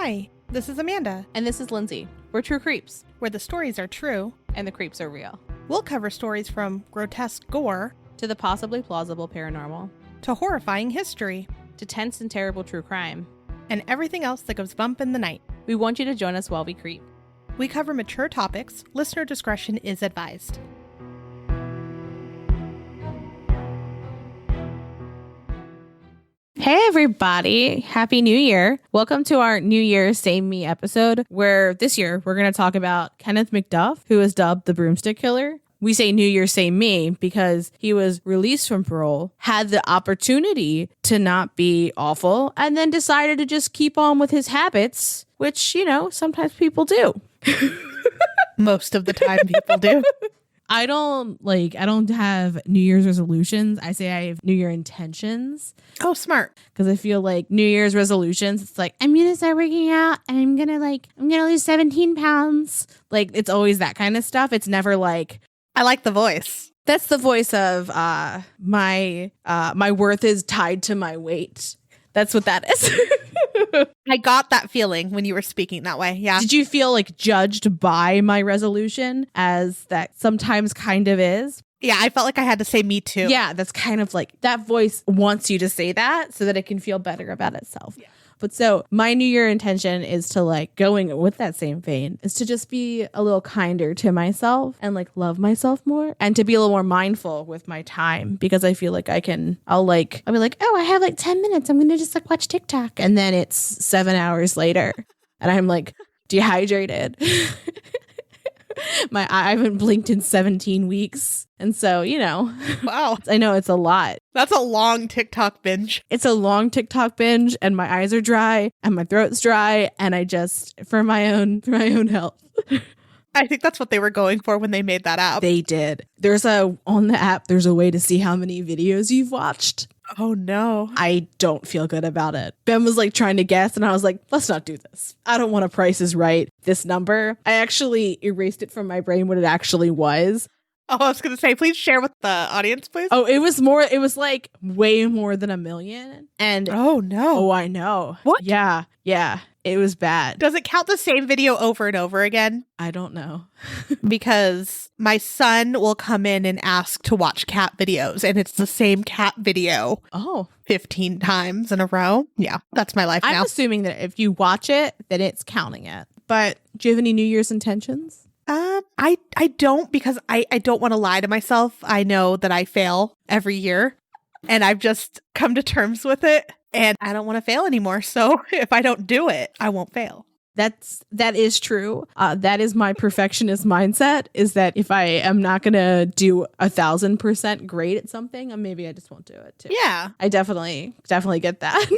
Hi, this is Amanda. And this is Lindsay. We're True Creeps. Where the stories are true. And the creeps are real. We'll cover stories from grotesque gore. To the possibly plausible paranormal. To horrifying history. To tense and terrible true crime. And everything else that goes bump in the night. We want you to join us while we creep. We cover mature topics. Listener discretion is advised. Hey everybody, Happy New Year. Welcome to our New Year Same Me episode, where this year we're going to talk about Kenneth McDuff, who is dubbed the Broomstick Killer. We say New Year Same Me because he was released from parole, had the opportunity to not be awful, and then decided to just keep on with his habits, which, you know, sometimes people do. Most of the time people do. I don't have New Year's resolutions. I say I have New Year intentions. Oh, smart. Because I feel like New Year's resolutions, it's like, I'm going to start working out and I'm going to lose 17 pounds. Like, it's always that kind of stuff. It's never like, I like the voice. That's the voice of my worth is tied to my weight. That's what that is. I got that feeling when you were speaking that way. Yeah. Did you feel like judged by my resolution, as that sometimes kind of is? Yeah, I felt like I had to say me too. Yeah, that's kind of like that voice wants you to say that so that it can feel better about itself. Yeah. But so my New Year intention is to, like, going with that same vein, is to just be a little kinder to myself and like love myself more, and to be a little more mindful with my time, because I feel like I'll be like, oh, I have like 10 minutes. I'm going to just like watch TikTok. And then it's 7 hours later and I'm like dehydrated. I haven't blinked in 17 weeks. And so, you know, wow, I know it's a lot. That's a long TikTok binge. It's a long TikTok binge, and my eyes are dry and my throat's dry. And I just, for my own health. I think that's what they were going for when they made that app. They did. On the app, there's a way to see how many videos you've watched. Oh no. I don't feel good about it. Ben was like trying to guess and I was like, let's not do this. I don't want to Price is Right this number. I actually erased it from my brain what it actually was. Oh, I was going to say, please share with the audience, please. Oh, it was like way more than 1 million. And oh no. Oh, I know. What? Yeah. It was bad. Does it count the same video over and over again? I don't know. Because my son will come in and ask to watch cat videos, and it's the same cat video. Oh. 15 times in a row. Yeah, that's my life now. I'm assuming that if you watch it, then it's counting it. But do you have any New Year's intentions? I don't, because I don't want to lie to myself. I know that I fail every year, and I've just come to terms with it, and I don't want to fail anymore. So if I don't do it, I won't fail. That is true. That is my perfectionist mindset, is that if I am not going to do 1,000% great at something, maybe I just won't do it too. Yeah. I definitely get that.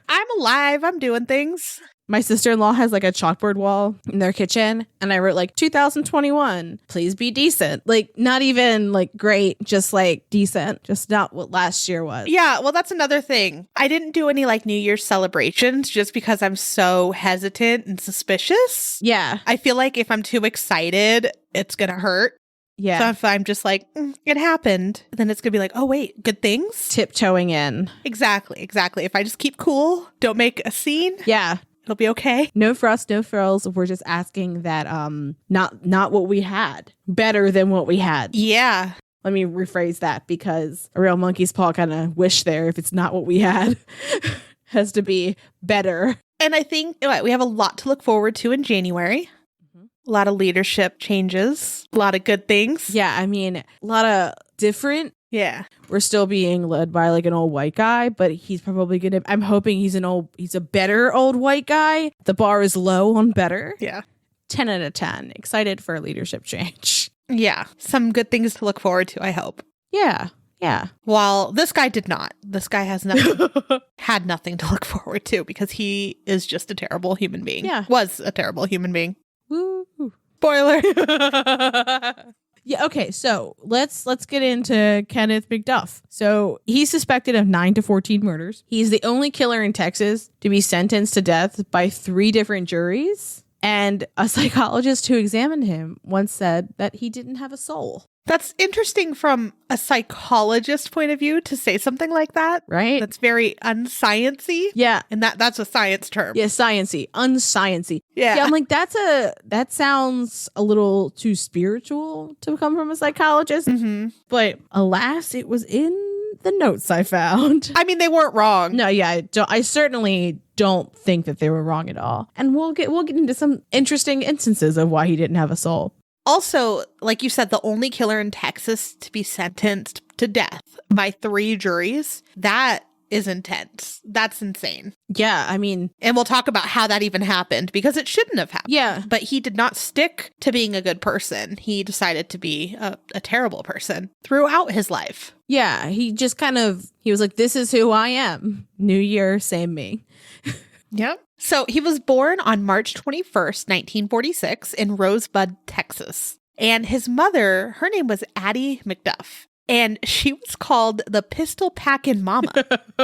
I'm alive. I'm doing things. My sister-in-law has like a chalkboard wall in their kitchen, and I wrote like 2021, please be decent. Like, not even like great, just like decent, just not what last year was. Yeah, well, that's another thing. I didn't do any like New Year's celebrations just because I'm so hesitant and suspicious. Yeah. I feel like if I'm too excited, it's going to hurt. Yeah. So if I'm just like, it happened, then it's going to be like, oh, wait, good things? Tiptoeing in. Exactly. If I just keep cool, don't make a scene. Yeah. It'll be okay. No frost, no frills. We're just asking that not what we had. Better than what we had. Yeah. Let me rephrase that, because a real monkey's paw kind of wish there, if it's not what we had, has to be better. And I think we have a lot to look forward to in January. Mm-hmm. A lot of leadership changes. A lot of good things. Yeah, I mean, a lot of different. Yeah. We're still being led by like an old white guy, but he's probably I'm hoping he's a better old white guy. The bar is low on better. Yeah. 10 out of 10. Excited for a leadership change. Yeah. Some good things to look forward to, I hope. Yeah. While this guy did not. This guy has nothing, had nothing to look forward to, because he is just a terrible human being. Yeah. Was a terrible human being. Woo. Spoiler. Yeah, okay, so let's get into Kenneth McDuff. So he's suspected of 9 to 14 murders. He's the only killer in Texas to be sentenced to death by 3 different juries. And a psychologist who examined him once said that he didn't have a soul. That's interesting from a psychologist point of view to say something like that. Right? That's very unsciency. Yeah. And that's a science term. Yeah, sciencey, unsciency. Yeah. I'm like, that sounds a little too spiritual to come from a psychologist. Mm-hmm. But alas, it was in the notes I found. I mean, they weren't wrong. No, yeah, I certainly don't think that they were wrong at all. And we'll get into some interesting instances of why he didn't have a soul. Also, like you said, the only killer in Texas to be sentenced to death by 3 juries, that is intense. That's insane. Yeah, I mean... And we'll talk about how that even happened, because it shouldn't have happened. Yeah. But he did not stick to being a good person. He decided to be a terrible person throughout his life. Yeah, he just he was like, this is who I am. New year, same me. Yep. So he was born on March 21st, 1946 in Rosebud, Texas. And his mother, her name was Addie McDuff. And she was called the pistol packin' mama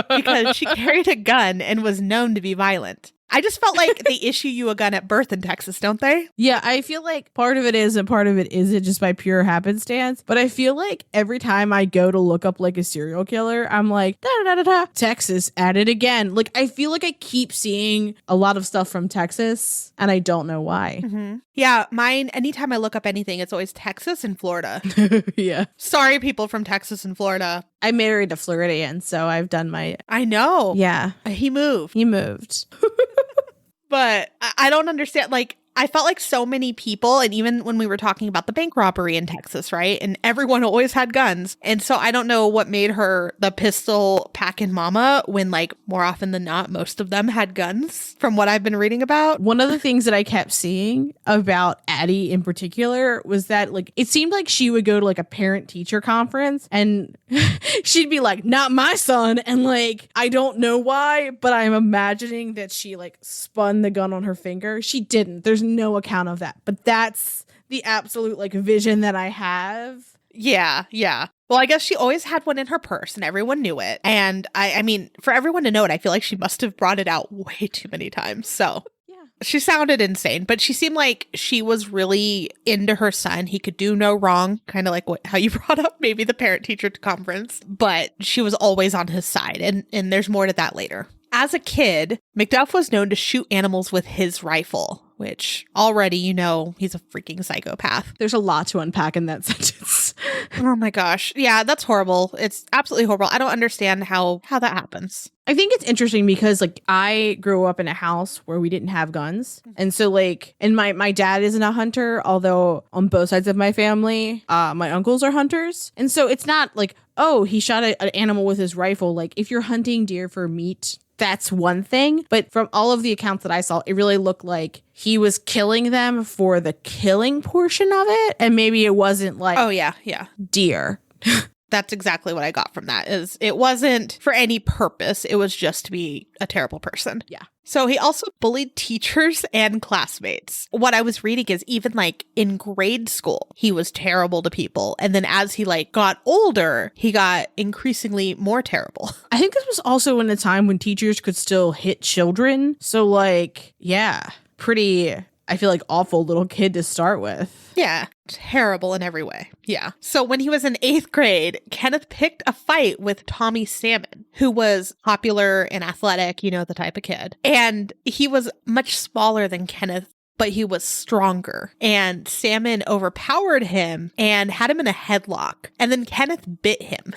because she carried a gun and was known to be violent. I just felt like they issue you a gun at birth in Texas, don't they? Yeah, I feel like part of it is and part of it isn't, just by pure happenstance. But I feel like every time I go to look up like a serial killer, I'm like, da-da-da-da-da, Texas at it again. Like, I feel like I keep seeing a lot of stuff from Texas and I don't know why. Mm-hmm. Yeah, mine, anytime I look up anything, it's always Texas and Florida. Yeah. Sorry, people from Texas and Florida. I married a Floridian, so I've done my... I know. Yeah. He moved. But I don't understand. Like, I felt like so many people, and even when we were talking about the bank robbery in Texas, right? And everyone always had guns. And so I don't know what made her the pistol packin' mama when, like, more often than not, most of them had guns from what I've been reading about. One of the things that I kept seeing about Addie in particular was that, like, it seemed like she would go to like a parent teacher conference and she'd be like, not my son. And like, I don't know why, but I'm imagining that she like spun the gun on her finger. She didn't. There's no account of that, but that's the absolute like vision that I have. Yeah. Well, I guess she always had one in her purse and everyone knew it. And I mean, for everyone to know it, I feel like she must have brought it out way too many times. So yeah, she sounded insane, but she seemed like she was really into her son. He could do no wrong, kind of like how you brought up maybe the parent teacher conference, but she was always on his side. And there's more to that later. As a kid, McDuff was known to shoot animals with his rifle, which already, you know, he's a freaking psychopath. There's a lot to unpack in that sentence. Oh my gosh. Yeah, that's horrible. It's absolutely horrible. I don't understand how that happens. I think it's interesting because like I grew up in a house where we didn't have guns. And so like, and my dad isn't a hunter, although on both sides of my family, my uncles are hunters. And so it's not like, oh, he shot an animal with his rifle. Like if you're hunting deer for meat, that's one thing. But from all of the accounts that I saw, it really looked like he was killing them for the killing portion of it. And maybe it wasn't like, oh, yeah. Deer. That's exactly what I got from that. Is it wasn't for any purpose. It was just to be a terrible person. Yeah. So he also bullied teachers and classmates. What I was reading is even like in grade school, he was terrible to people. And then as he like got older, he got increasingly more terrible. I think this was also in a time when teachers could still hit children. So like, yeah, pretty, I feel like awful little kid to start with. Yeah, terrible in every way. Yeah. So when he was in 8th grade, Kenneth picked a fight with Tommy Salmon, who was popular and athletic, you know, the type of kid. And he was much smaller than Kenneth, but he was stronger. And Salmon overpowered him and had him in a headlock. And then Kenneth bit him.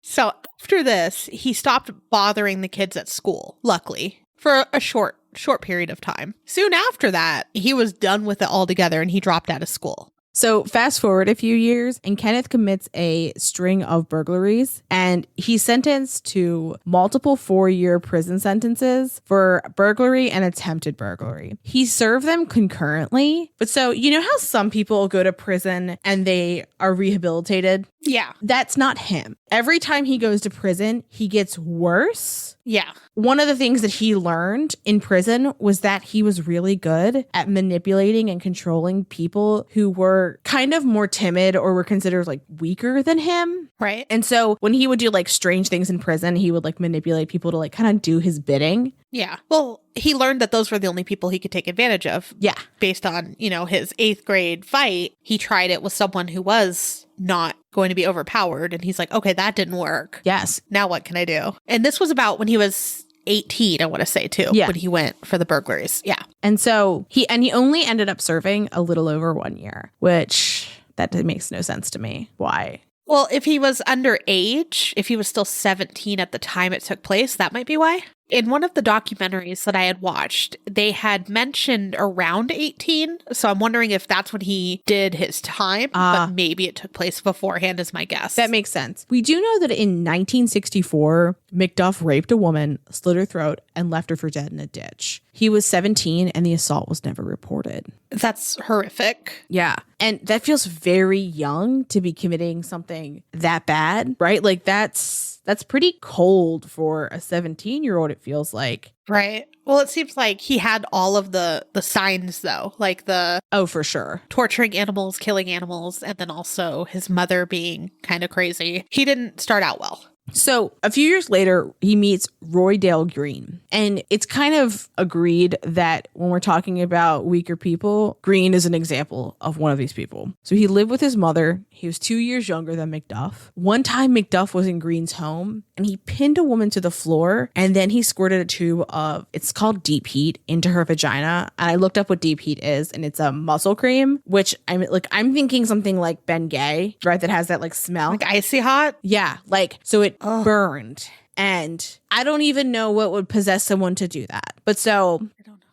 So after this, he stopped bothering the kids at school, luckily, for a short period of time. Soon after that, he was done with it altogether and he dropped out of school. So fast forward a few years and Kenneth commits a string of burglaries and he's sentenced to multiple 4-year prison sentences for burglary and attempted burglary. He served them concurrently. But so, you know how some people go to prison and they are rehabilitated? Yeah. That's not him. Every time he goes to prison, he gets worse. Yeah. One of the things that he learned in prison was that he was really good at manipulating and controlling people who were kind of more timid or were considered like weaker than him. Right. And so when he would do like strange things in prison, he would like manipulate people to like kind of do his bidding. Yeah. Well, he learned that those were the only people he could take advantage of. Yeah. Based on, his 8th grade fight, he tried it with someone who was not going to be overpowered. And he's like, okay, that didn't work. Yes. Now what can I do? And this was about when he was 18, I want to say, too. Yeah. When he went for the burglaries. Yeah. And so he only ended up serving a little over 1 year, which that makes no sense to me. Why? Well, if he was underage, if he was still 17 at the time it took place, that might be why. In one of the documentaries that I had watched, they had mentioned around 18. So I'm wondering if that's when he did his time, but maybe it took place beforehand is my guess. That makes sense. We do know that in 1964, McDuff raped a woman, slit her throat, and left her for dead in a ditch. He was 17 and the assault was never reported. That's horrific. Yeah. And that feels very young to be committing something that bad, right? Like that's pretty cold for a 17-year-old, it feels like. Right. Well, it seems like he had all of the signs, though, like Oh, for sure. torturing animals, killing animals, and then also his mother being kind of crazy. He didn't start out well. So a few years later, he meets Roy Dale Green. And it's kind of agreed that when we're talking about weaker people, Green is an example of one of these people. So he lived with his mother. He was 2 years younger than McDuff. One time McDuff was in Green's home and he pinned a woman to the floor and then he squirted a tube of, it's called deep heat, into her vagina. And I looked up what deep heat is and it's a muscle cream, which I'm thinking something like Ben Gay, right? That has that like smell. Like icy hot? Yeah. Like, so it burned. And I don't even know what would possess someone to do that. But so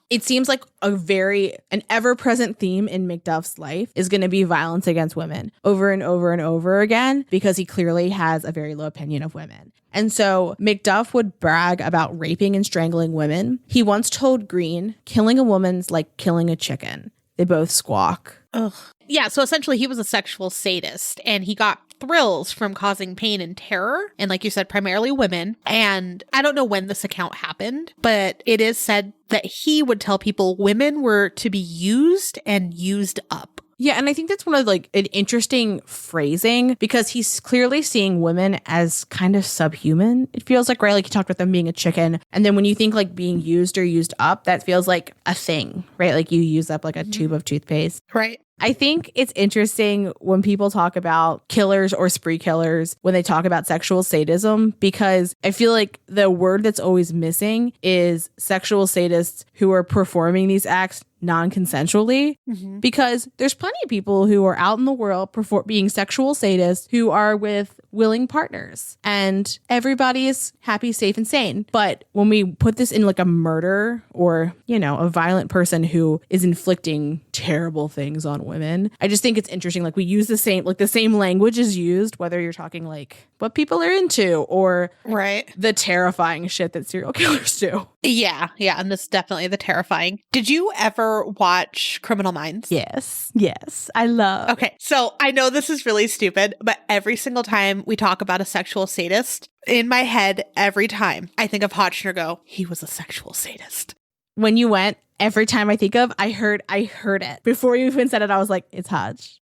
it seems like an ever-present theme in McDuff's life is going to be violence against women over and over and over again, because he clearly has a very low opinion of women. And so McDuff would brag about raping and strangling women. He once told Green, killing a woman's like killing a chicken. They both squawk. Ugh. Yeah, so essentially he was a sexual sadist and he got thrills from causing pain and terror. And like you said, primarily women. And I don't know when this account happened, but it is said that he would tell people women were to be used and used up. Yeah, and I think that's one of like an interesting phrasing because he's clearly seeing women as kind of subhuman. It feels like, right? Like he talked about them being a chicken. And then when you think like being used or used up, that feels like a thing, right? Like you use up like a tube of toothpaste. Right. I think it's interesting when people talk about killers or spree killers when they talk about sexual sadism, because I feel like the word that's always missing is sexual sadists who are performing these acts non-consensually, because there's plenty of people who are out in the world being sexual sadists who are with willing partners and everybody is happy, safe, and sane. But when we put this in like a murder or, a violent person who is inflicting terrible things on women, I just think it's interesting. Like we use the same language is used, whether you're talking like what people are into or the terrifying shit that serial killers do. Yeah. And this is definitely the terrifying. Did you ever watch Criminal Minds? Yes, I love. Okay, so I know this is really stupid, but every single time we talk about a sexual sadist, in my head, every time I think of Hotchner, go, he was a sexual sadist. When you went, every time I think of, I heard it. Before you even said it, I was like, it's Hodge.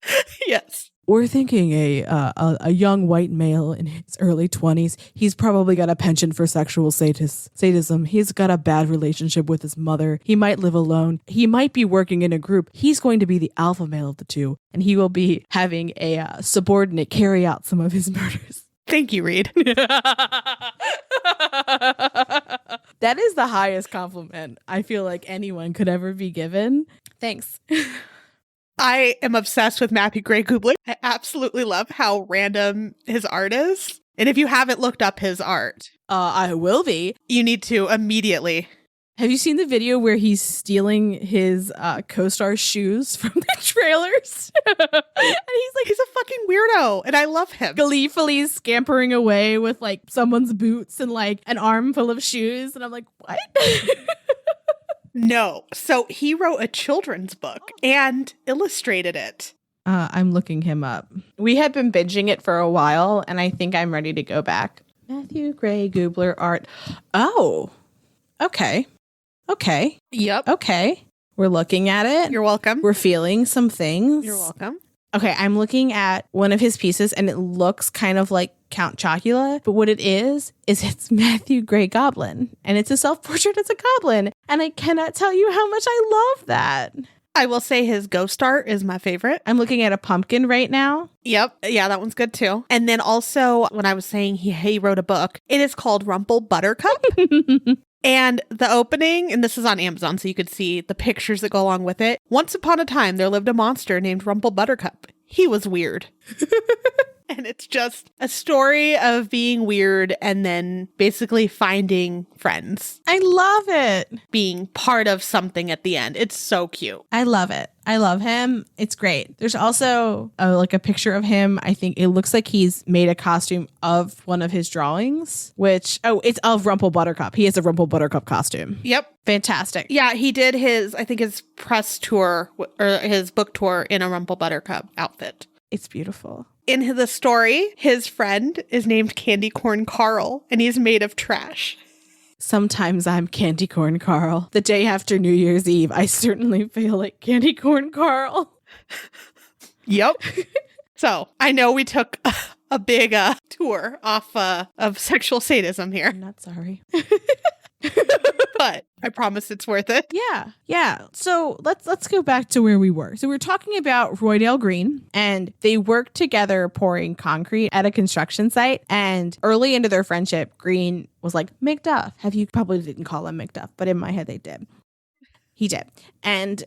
Yes. We're thinking a young white male in his early 20s. He's probably got a penchant for sexual sadism. He's got a bad relationship with his mother. He might live alone. He might be working in a group. He's going to be the alpha male of the two, and he will be having a subordinate carry out some of his murders. Thank you, Reed. That is the highest compliment I feel like anyone could ever be given. Thanks. I am obsessed with Matthew Gray Goblin. I absolutely love how random his art is. And if you haven't looked up his art, I will be. You need to immediately. Have you seen the video where he's stealing his co-star's shoes from the trailers? And he's a fucking weirdo, and I love him. Gleefully scampering away with like someone's boots and like an arm full of shoes. And I'm like, what? No. So he wrote a children's book and illustrated it. I'm looking him up. We had been binging it for a while, and I think I'm ready to go back. Matthew Gray Goobler art. Oh, okay. Okay. Yep. Okay. We're looking at it. You're welcome. We're feeling some things. You're welcome. Okay, I'm looking at one of his pieces, and it looks kind of like Count Chocula, but what it is it's Matthew Gray Goblin, and it's a self-portrait as a goblin, and I cannot tell you how much I love that. I will say his ghost art is my favorite. I'm looking at a pumpkin right now. Yep. Yeah, that one's good too. And then also, when I was saying he wrote a book, it is called Rumple Buttercup. And the opening, and this is on Amazon, so you could see the pictures that go along with it. Once upon a time, there lived a monster named Rumple Buttercup. He was weird. And it's just a story of being weird and then basically finding friends. I love it. Being part of something at the end. It's so cute. I love it. I love him. It's great. There's also like a picture of him. I think it looks like he's made a costume of one of his drawings, which, it's of Rumple Buttercup. He has a Rumple Buttercup costume. Yep. Fantastic. Yeah, he did his press tour or his book tour in a Rumple Buttercup outfit. It's beautiful. In the story, his friend is named Candy Corn Carl, and he's made of trash. Sometimes I'm Candy Corn Carl. The day after New Year's Eve, I certainly feel like Candy Corn Carl. Yep. So I know we took a big tour off of sexual sadism here. I'm not sorry. But I promise it's worth it. Yeah. So let's go back to where we were. So we're talking about Roydale Green, and they worked together pouring concrete at a construction site. And early into their friendship, Green was like, McDuff. You probably didn't call him McDuff, but in my head they did. He did. And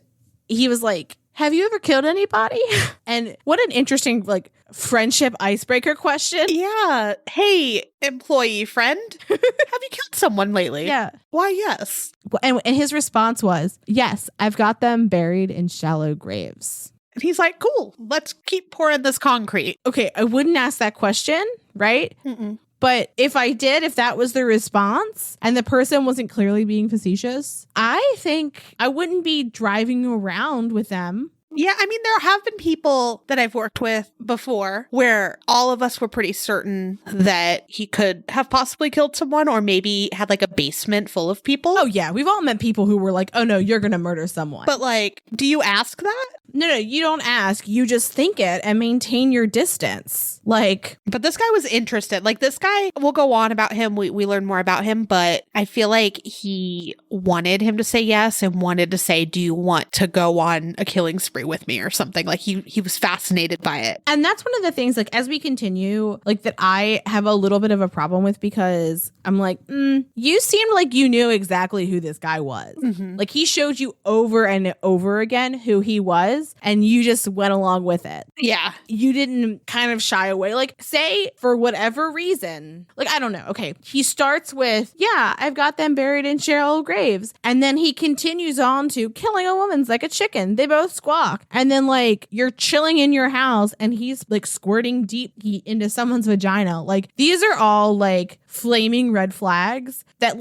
he was like, have you ever killed anybody? And what an interesting friendship icebreaker question. Yeah. Hey, employee friend, have you killed someone lately? Yeah. Why, yes. And his response was, yes, I've got them buried in shallow graves. And he's like, cool, let's keep pouring this concrete. Okay, I wouldn't ask that question, right? Mm-mm. But if that was the response and the person wasn't clearly being facetious, I think I wouldn't be driving around with them. Yeah, I mean, there have been people that I've worked with before where all of us were pretty certain that he could have possibly killed someone or maybe had a basement full of people. Oh, yeah. We've all met people who were like, oh, no, you're going to murder someone. But do you ask that? No, you don't ask. You just think it and maintain your distance. But this guy was interested. This guy, we'll go on about him. We learn more about him, but I feel like he wanted him to say yes and wanted to say, do you want to go on a killing spree with me or something? He was fascinated by it. And that's one of the things, as we continue, that I have a little bit of a problem with because I'm like, you seemed like you knew exactly who this guy was. Mm-hmm. He showed you over and over again who he was, and you just went along with it. Yeah. You didn't kind of shy away. Say for whatever reason, I don't know. Okay. He starts with, yeah, I've got them buried in shallow graves. And then he continues on to killing a woman's like a chicken. They both squawk. And then you're chilling in your house and he's squirting deep heat into someone's vagina. These are all flaming red flags that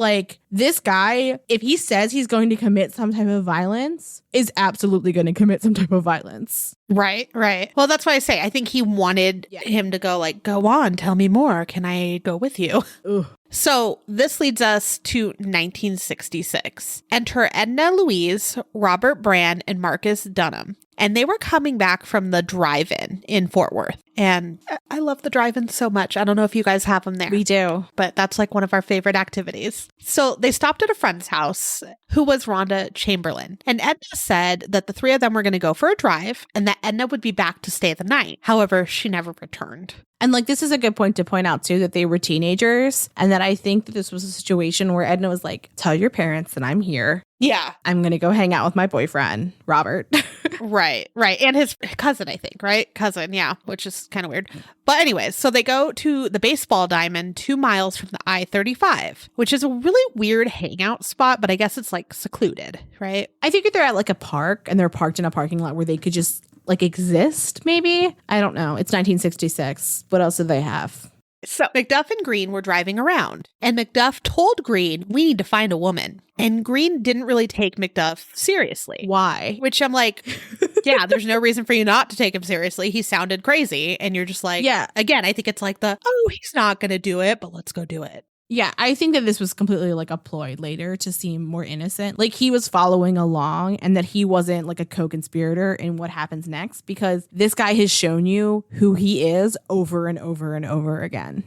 this guy, if he says he's going to commit some type of violence, is absolutely going to commit some type of violence. Right. Well, that's why I say I think he wanted him to go go on, tell me more. Can I go with you? Ugh. So this leads us to 1966. Enter Edna Louise, Robert Brand, and Marcus Dunham. And they were coming back from the drive-in in Fort Worth. And I love the drive-in so much. I don't know if you guys have them there. We do. But that's one of our favorite activities. So they stopped at a friend's house who was Rhonda Chamberlain. And Edna said that the three of them were going to go for a drive and that Edna would be back to stay the night. However, she never returned. And this is a good point to point out too, that they were teenagers and that I think that this was a situation where Edna was like, tell your parents that I'm here. Yeah. I'm going to go hang out with my boyfriend, Robert. Right. And his cousin, I think, right? Cousin, yeah, which is kind of weird. But anyways, so they go to the baseball diamond 2 miles from the I-35, which is a really weird hangout spot, but I guess it's secluded, right? I think they're at a park and they're parked in a parking lot where they could just exist, maybe? I don't know. It's 1966. What else do they have? So McDuff and Green were driving around, and McDuff told Green, we need to find a woman. And Green didn't really take McDuff seriously. Why? Which I'm like, Yeah, there's no reason for you not to take him seriously. He sounded crazy. And you're just like, Yeah. Again, I think it's like he's not going to do it, but let's go do it. Yeah, I think that this was completely like a ploy later to seem more innocent. Like he was following along and that he wasn't like a co-conspirator in what happens next, because this guy has shown you who he is over and over and over again.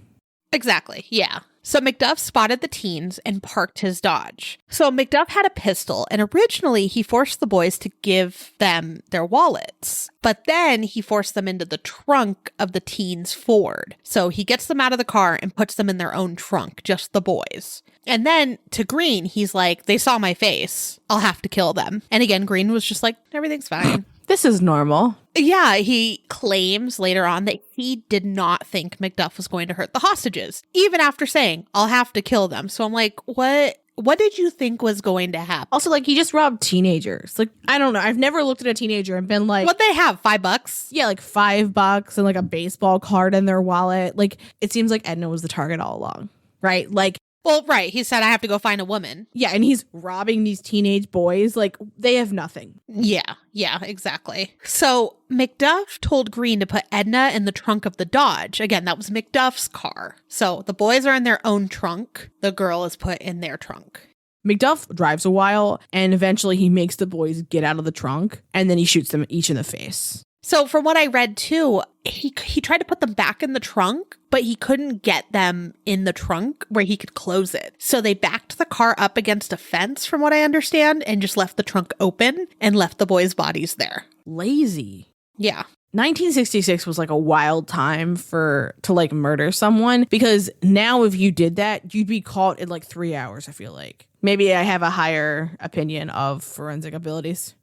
Exactly. Yeah. So McDuff spotted the teens and parked his Dodge. So McDuff had a pistol, and originally he forced the boys to give them their wallets. But then he forced them into the trunk of the teens' Ford. So he gets them out of the car and puts them in their own trunk, just the boys. And then to Green, he's like, they saw my face. I'll have to kill them. And again, Green was just like, everything's fine. This is normal. Yeah, he claims later on that he did not think McDuff was going to hurt the hostages, even after saying, I'll have to kill them. So I'm like, what did you think was going to happen? Also, like, he just robbed teenagers. Like, I don't know. I've never looked at a teenager and been like, What they have, $5? Yeah, like $5 and like a baseball card in their wallet. Like, it seems like Edna was the target all along, right? Like, well, right. He said, I have to go find a woman. Yeah, and he's robbing these teenage boys. Like, they have nothing. Yeah, exactly. So McDuff told Green to put Edna in the trunk of the Dodge. Again, that was McDuff's car. So the boys are in their own trunk. The girl is put in their trunk. McDuff drives a while, and eventually he makes the boys get out of the trunk, and then he shoots them each in the face. So from what I read too, he tried to put them back in the trunk, but he couldn't get them in the trunk where he could close it. So they backed the car up against a fence, from what I understand, and just left the trunk open and left the boys' bodies there. Lazy. Yeah. 1966 was like a wild time to like murder someone, because now if you did that, you'd be caught in like 3 hours, I feel like. Maybe I have a higher opinion of forensic abilities.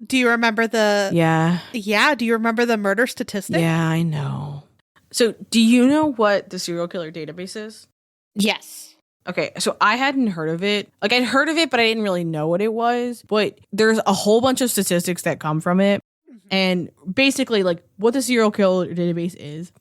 Do you remember Yeah. Do you remember the murder statistic? Yeah, I know. So do you know what the serial killer database is? Yes. Okay, so I hadn't heard of it. Like, I'd heard of it, but I didn't really know what it was. But there's a whole bunch of statistics that come from it. And basically, like, what the serial killer database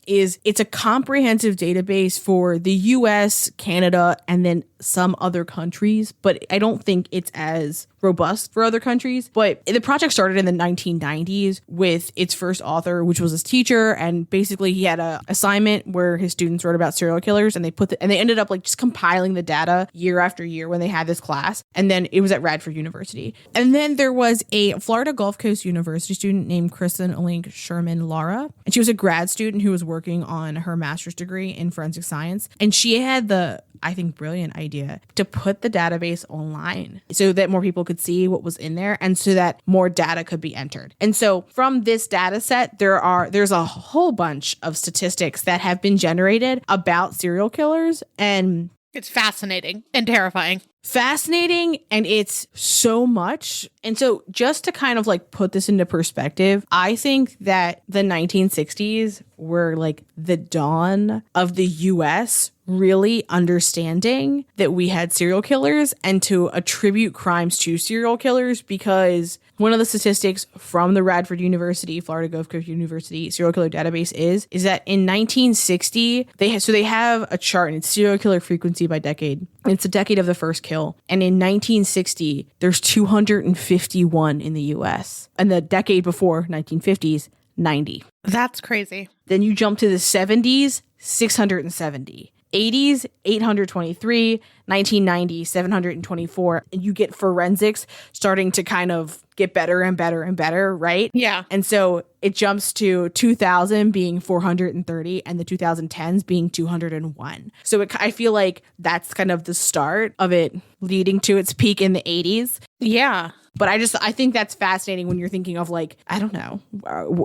is it's a comprehensive database for the US, Canada, and then some other countries. But I don't think it's as robust for other countries. But the project started in the 1990s with its first author, which was his teacher. And basically, he had a assignment where his students wrote about serial killers, and they ended up like just compiling the data year after year when they had this class. And then it was at Radford University. And then there was a Florida Gulf Coast University student named Kristen Link Sherman Lara. And she was a grad student who was working on her master's degree in forensic science. And she had the, I think, brilliant idea to put the database online so that more people could see what was in there and so that more data could be entered. And so from this data set, there's a whole bunch of statistics that have been generated about serial killers, and it's fascinating and terrifying. Fascinating, and it's so much. And so just to kind of like put this into perspective, I think that the 1960s were like the dawn of the US really understanding that we had serial killers and to attribute crimes to serial killers, because one of the statistics from the Radford University, Florida Gulf Coast University serial killer database is that in 1960, they have a chart, and it's serial killer frequency by decade. It's the decade of the first kill. And in 1960, there's 251 in the US. And the decade before, 1950s, 90. That's crazy. Then you jump to the 70s, 670. 80s, 823, 1990, 724. And you get forensics starting to kind of get better and better and better, right? Yeah. And so it jumps to 2000 being 430 and the 2010s being 201. So I feel like that's kind of the start of it leading to its peak in the 80s. Yeah. But I think that's fascinating when you're thinking of like, I don't know,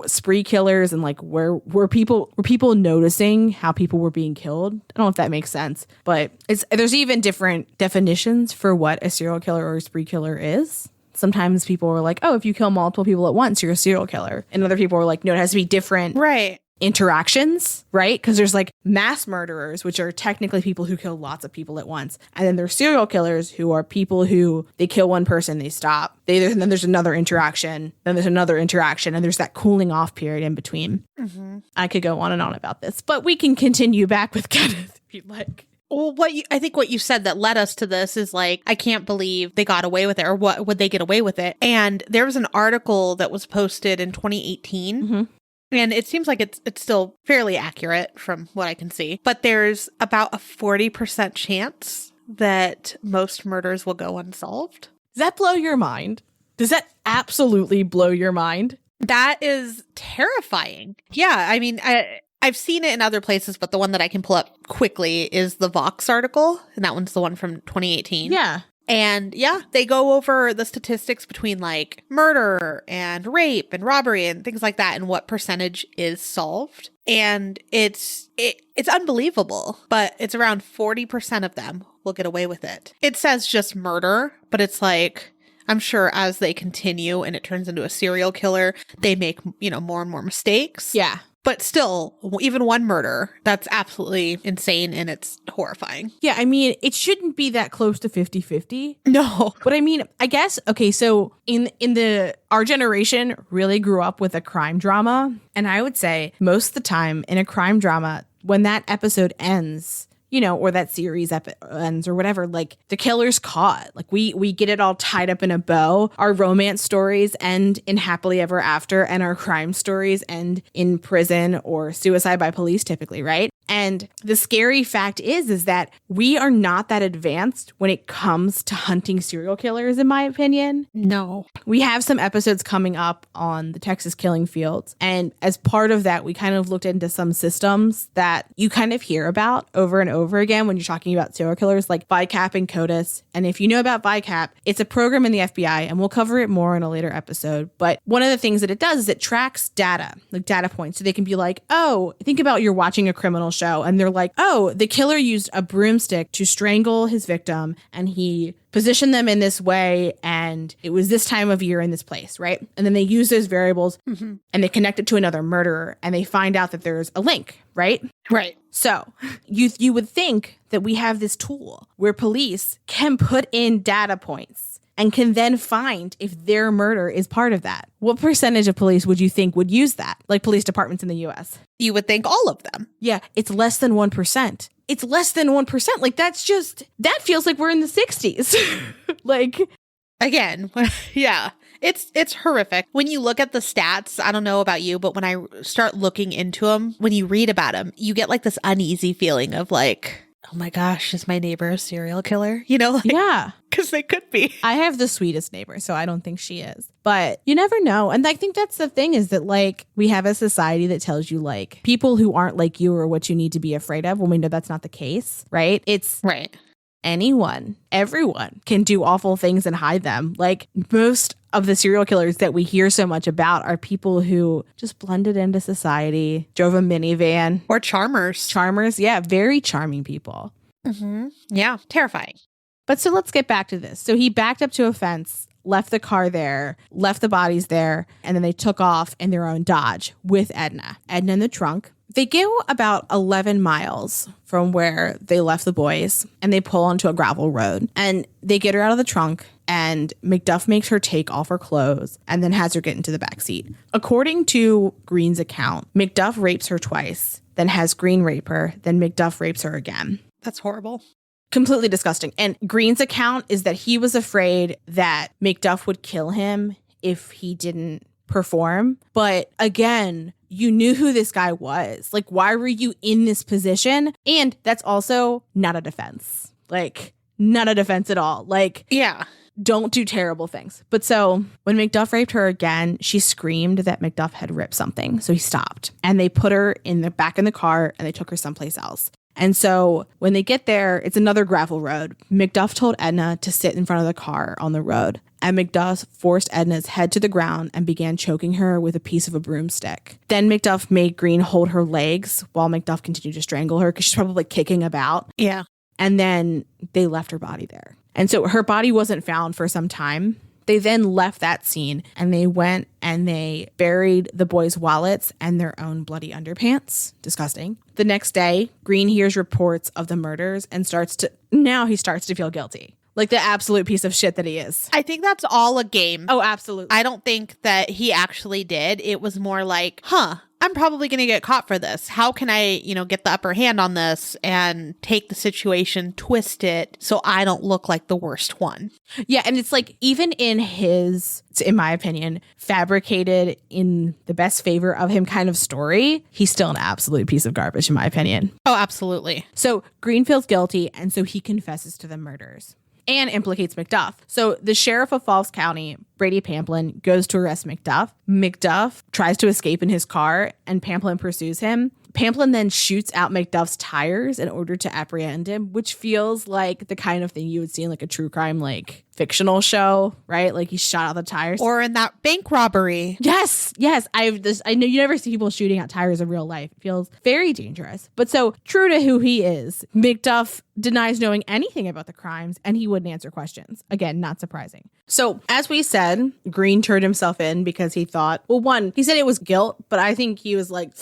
spree killers and like were people noticing how people were being killed? I don't know if that makes sense, but there's even different definitions for what a serial killer or a spree killer is. Sometimes people are like, oh, if you kill multiple people at once, you're a serial killer. And other people are like, no, it has to be different. Right. Interactions, right? Because there's like mass murderers, which are technically people who kill lots of people at once. And then there's serial killers, who are people who they kill one person, they stop. And then there's another interaction, then there's another interaction, and there's that cooling off period in between. Mm-hmm. I could go on and on about this, but we can continue back with Kenneth if you'd like. Well, I think what you said that led us to this is like, I can't believe they got away with it, or what would they get away with it? And there was an article that was posted in 2018. Mm-hmm. And it seems like it's still fairly accurate from what I can see. But there's about a 40% chance that most murders will go unsolved. Does that blow your mind? Does that absolutely blow your mind? That is terrifying. Yeah, I mean, I've seen it in other places, but the one that I can pull up quickly is the Vox article. And that one's the one from 2018. Yeah. And yeah, they go over the statistics between like murder and rape and robbery and things like that and what percentage is solved. And it's unbelievable, but it's around 40% of them will get away with it. It says just murder, but it's like, I'm sure as they continue and it turns into a serial killer, they make, more and more mistakes. Yeah. But still, even one murder, that's absolutely insane and it's horrifying. Yeah, I mean, it shouldn't be that close to 50-50. No. But I mean, I guess, okay, so our generation really grew up with a crime drama. And I would say most of the time in a crime drama, when that episode ends, or that series ends or whatever, like the killer's caught. Like we get it all tied up in a bow. Our romance stories end in happily ever after, and our crime stories end in prison or suicide by police typically, right? And the scary fact is that we are not that advanced when it comes to hunting serial killers, in my opinion. No. We have some episodes coming up on the Texas killing fields. And as part of that, we kind of looked into some systems that you kind of hear about over and over again when you're talking about serial killers, like VICAP and CODIS. And if you know about VICAP, it's a program in the FBI, and we'll cover it more in a later episode. But one of the things that it does is it tracks data, like data points. So they can be like, oh, think about you're watching a criminal show and they're like, oh, the killer used a broomstick to strangle his victim and he positioned them in this way and it was this time of year in this place, right? And then they use those variables and they connect it to another murderer and they find out that there's a link, right? Right. So you would think that we have this tool where police can put in data points and can then find if their murder is part of that. What percentage of police would you think would use that? Like police departments in the US? You would think all of them. Yeah, it's less than 1%. It's less than 1%. Like that feels like we're in the 60s. Like, again, yeah. It's horrific. When you look at the stats, I don't know about you, but when I start looking into them, when you read about them, you get like this uneasy feeling of like, oh my gosh, is my neighbor a serial killer? Yeah. Because they could be. I have the sweetest neighbor, so I don't think she is. But you never know. And I think that's the thing is that, like, we have a society that tells you, like, people who aren't like you are what you need to be afraid of when we know that's not the case, right? It's right. Anyone, everyone can do awful things and hide them. Like, most of the serial killers that we hear so much about are people who just blended into society, drove a minivan. Or charmers. Charmers, yeah, very charming people. Mm-hmm. Yeah, terrifying. But so let's get back to this. So he backed up to a fence, left the car there, left the bodies there, and then they took off in their own Dodge with Edna in the trunk. They go about 11 miles from where they left the boys, and they pull onto a gravel road. And they get her out of the trunk, and McDuff makes her take off her clothes and then has her get into the back seat. According to Green's account, McDuff rapes her twice, then has Green rape her, then McDuff rapes her again. That's horrible. Completely disgusting. And Green's account is that he was afraid that McDuff would kill him if he didn't perform. But again, you knew who this guy was. Like, why were you in this position? And that's also not a defense. Like, not a defense at all. Like, yeah. Don't do terrible things. But so when McDuff raped her again, she screamed that McDuff had ripped something. So he stopped and they put her in the back in the car and they took her someplace else. And so when they get there, it's another gravel road. McDuff told Edna to sit in front of the car on the road. And McDuff forced Edna's head to the ground and began choking her with a piece of a broomstick. Then McDuff made Green hold her legs while McDuff continued to strangle her because she's probably kicking about. Yeah. And then they left her body there. And so her body wasn't found for some time. They then left that scene and they went and they buried the boys' wallets and their own bloody underpants. Disgusting. The next day, Green hears reports of the murders and starts to feel guilty. Like the absolute piece of shit that he is. I think that's all a game. Oh, absolutely. I don't think that he actually did. It was more like, I'm probably going to get caught for this. How can I, get the upper hand on this and take the situation, twist it so I don't look like the worst one? Yeah. And it's like, even in his, in my opinion, fabricated in the best favor of him kind of story, he's still an absolute piece of garbage, in my opinion. Oh, absolutely. So Green feels guilty, and so he confesses to the murders and implicates McDuff. So the sheriff of Falls County, Brady Pamplin, goes to arrest McDuff. McDuff tries to escape in his car, and Pamplin pursues him. Pamplin then shoots out McDuff's tires in order to apprehend him, which feels like the kind of thing you would see in like a true crime, like fictional show, right? Like he shot out the tires. Or in that bank robbery. Yes. I know you never see people shooting out tires in real life. It feels very dangerous. But so true to who he is, McDuff denies knowing anything about the crimes, and he wouldn't answer questions. Again, not surprising. So as we said, Green turned himself in because he thought, well, one, he said it was guilt, but I think he was like,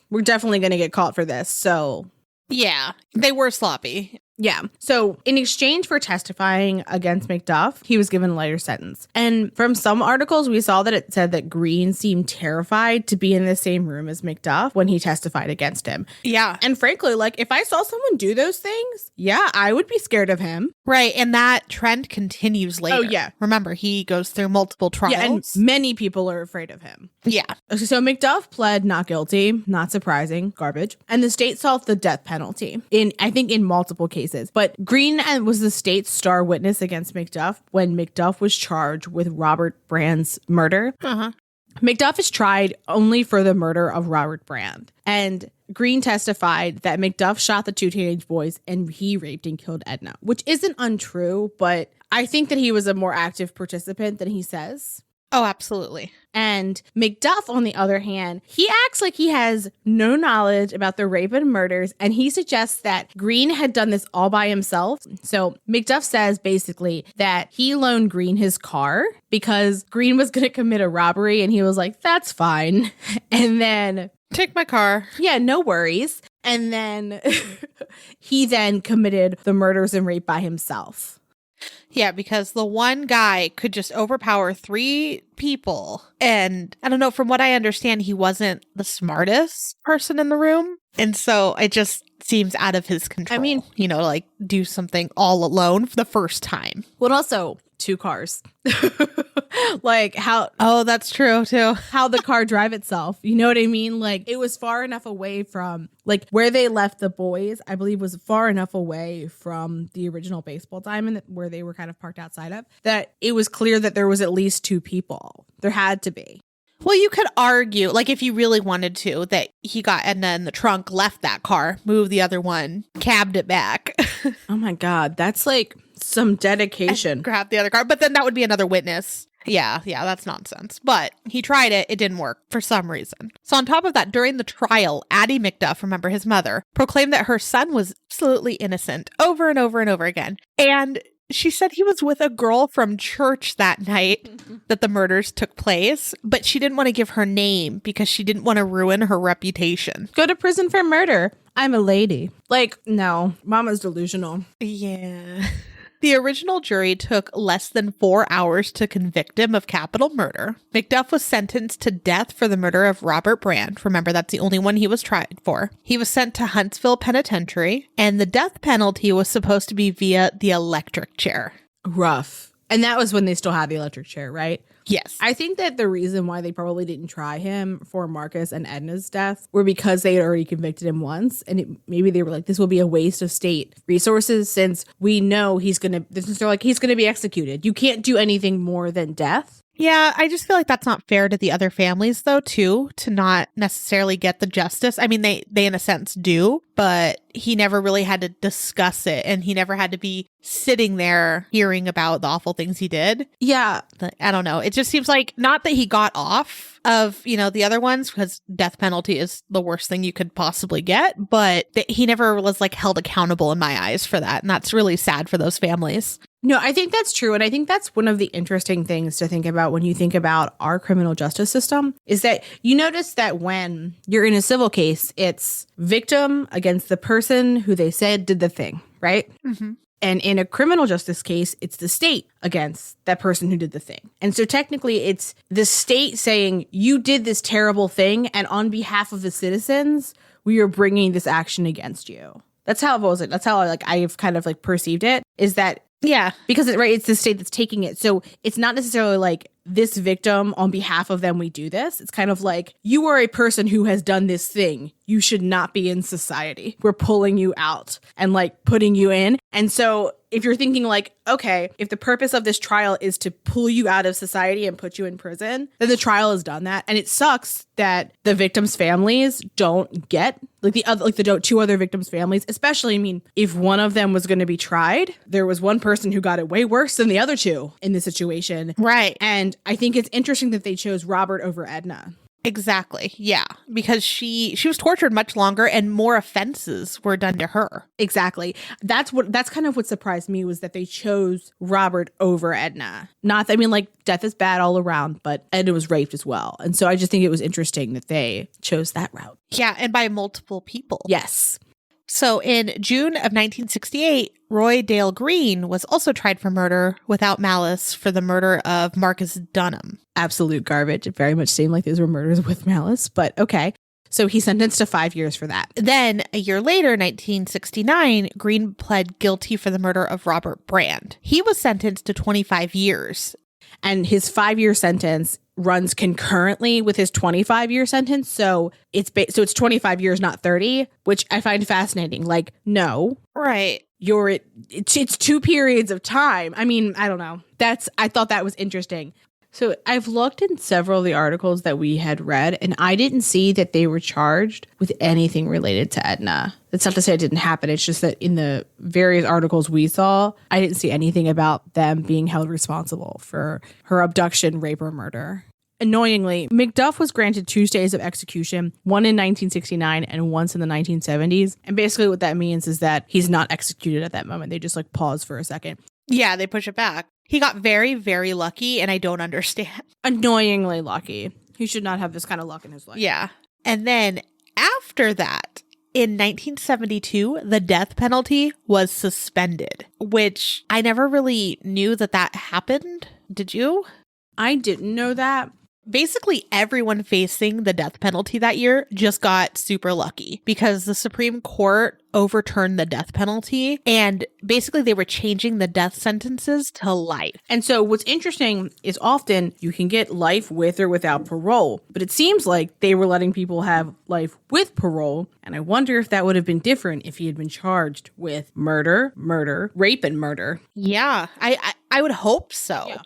we're definitely going to get caught for this. So yeah, they were sloppy. Yeah. So in exchange for testifying against McDuff, he was given a lighter sentence. And from some articles, we saw that it said that Green seemed terrified to be in the same room as McDuff when he testified against him. Yeah. And frankly, like if I saw someone do those things, yeah, I would be scared of him. Right. And that trend continues later. Oh, yeah. Remember, he goes through multiple trials. Yeah, and many people are afraid of him. Yeah. So McDuff pled not guilty, not surprising, garbage. And the state sought the death penalty I think in multiple cases. But Green was the state's star witness against McDuff when McDuff was charged with Robert Brand's murder. Uh-huh. McDuff is tried only for the murder of Robert Brand. And Green testified that McDuff shot the two teenage boys and he raped and killed Edna, which isn't untrue, but I think that he was a more active participant than he says. Oh, absolutely. And McDuff, on the other hand, he acts like he has no knowledge about the rape and murders, and he suggests that Green had done this all by himself. So McDuff says basically that he loaned Green his car because Green was going to commit a robbery, and he was like, that's fine. And then... take my car. Yeah, no worries. And then he then committed the murders and rape by himself. Yeah, because the one guy could just overpower 3 people. And I don't know, from what I understand, he wasn't the smartest person in the room. And so it just seems out of his control. I mean, like do something all alone for the first time. Well, also 2 cars. Like how... oh, that's true too. How the car drive itself. You know what I mean? Like it was far enough away from like where they left the boys, I believe was far enough away from the original baseball diamond where they were kind of parked outside of, that it was clear that there was at least 2 people. There had to be. Well, you could argue, like if you really wanted to, that he got Edna in the trunk, left that car, moved the other one, cabbed it back. Oh my God. That's like some dedication. And grabbed the other car. But then that would be another witness. Yeah, that's nonsense. But he tried it. It didn't work for some reason. So on top of that, during the trial, Addie McDuff, remember his mother, proclaimed that her son was absolutely innocent over and over and over again. And she said he was with a girl from church that night that the murders took place, but she didn't want to give her name because she didn't want to ruin her reputation. Go to prison for murder. I'm a lady. Like, no, Mama's delusional. Yeah. The original jury took less than 4 hours to convict him of capital murder. McDuff was sentenced to death for the murder of Robert Brand. Remember, that's the only one he was tried for. He was sent to Huntsville Penitentiary, and the death penalty was supposed to be via the electric chair. Rough. And that was when they still had the electric chair, right? Yes. I think that the reason why they probably didn't try him for Marcus and Edna's death were because they had already convicted him once. And maybe they were like, this will be a waste of state resources since we know he's going to be executed. You can't do anything more than death. Yeah, I just feel like that's not fair to the other families, though, too, to not necessarily get the justice. I mean, they in a sense do, but he never really had to discuss it, and he never had to be sitting there hearing about the awful things he did. Yeah. I don't know. It just seems like not that he got off of, the other ones, because death penalty is the worst thing you could possibly get, but he never was like held accountable in my eyes for that. And that's really sad for those families. No, I think that's true. And I think that's one of the interesting things to think about when you think about our criminal justice system is that you notice that when you're in a civil case, it's victim against the person who they said did the thing, right? Mm-hmm. And in a criminal justice case, it's the state against that person who did the thing. And so technically it's the state saying, you did this terrible thing, and on behalf of the citizens, we are bringing this action against you. That's how it was. That's how I've kind of like perceived it, is that, Yeah. because it's the state that's taking it. So it's not necessarily like this victim, on behalf of them, we do this. It's kind of like, you are a person who has done this thing. You should not be in society. We're pulling you out and like putting you in. And so if you're thinking like, okay, if the purpose of this trial is to pull you out of society and put you in prison, then the trial has done that. And it sucks that the victims' families don't get the two other victims' families, especially, I mean, if one of them was going to be tried, there was one person who got it way worse than the other two in the situation. Right. And I think it's interesting that they chose Robert over Edna. Exactly. Yeah. Because she was tortured much longer and more offenses were done to her. Exactly. That's kind of what surprised me, was that they chose Robert over Edna. Not, I mean, like, death is bad all around, but Edna was raped as well. And so I just think it was interesting that they chose that route. Yeah. And by multiple people. Yes. So in June of 1968, Roy Dale Green was also tried for murder without malice for the murder of Marcus Dunham. Absolute garbage. It very much seemed like these were murders with malice, but okay. So he's sentenced to 5 years for that. Then a year later, 1969, Green pled guilty for the murder of Robert Brand. He was sentenced to 25 years. And his 5-year sentence runs concurrently with his 25-year sentence. So it's 25 years, not 30, which I find fascinating. Like, no. Right. It's 2 periods of time. I mean, I don't know. I thought that was interesting. So I've looked in several of the articles that we had read, and I didn't see that they were charged with anything related to Edna. That's not to say it didn't happen. It's just that in the various articles we saw, I didn't see anything about them being held responsible for her abduction, rape, or murder. Annoyingly, McDuff was granted 2 stays of execution, one in 1969 and once in the 1970s. And basically what that means is that he's not executed at that moment. They just like pause for a second. Yeah, they push it back. He got very, very lucky, and I don't understand. Annoyingly lucky. He should not have this kind of luck in his life. Yeah. And then after that, in 1972, the death penalty was suspended, which I never really knew that happened. Did you? I didn't know that. Basically, everyone facing the death penalty that year just got super lucky because the Supreme Court overturned the death penalty, and basically they were changing the death sentences to life. And so what's interesting is often you can get life with or without parole, but it seems like they were letting people have life with parole. And I wonder if that would have been different if he had been charged with murder, rape, and murder. Yeah, I would hope so. Yeah.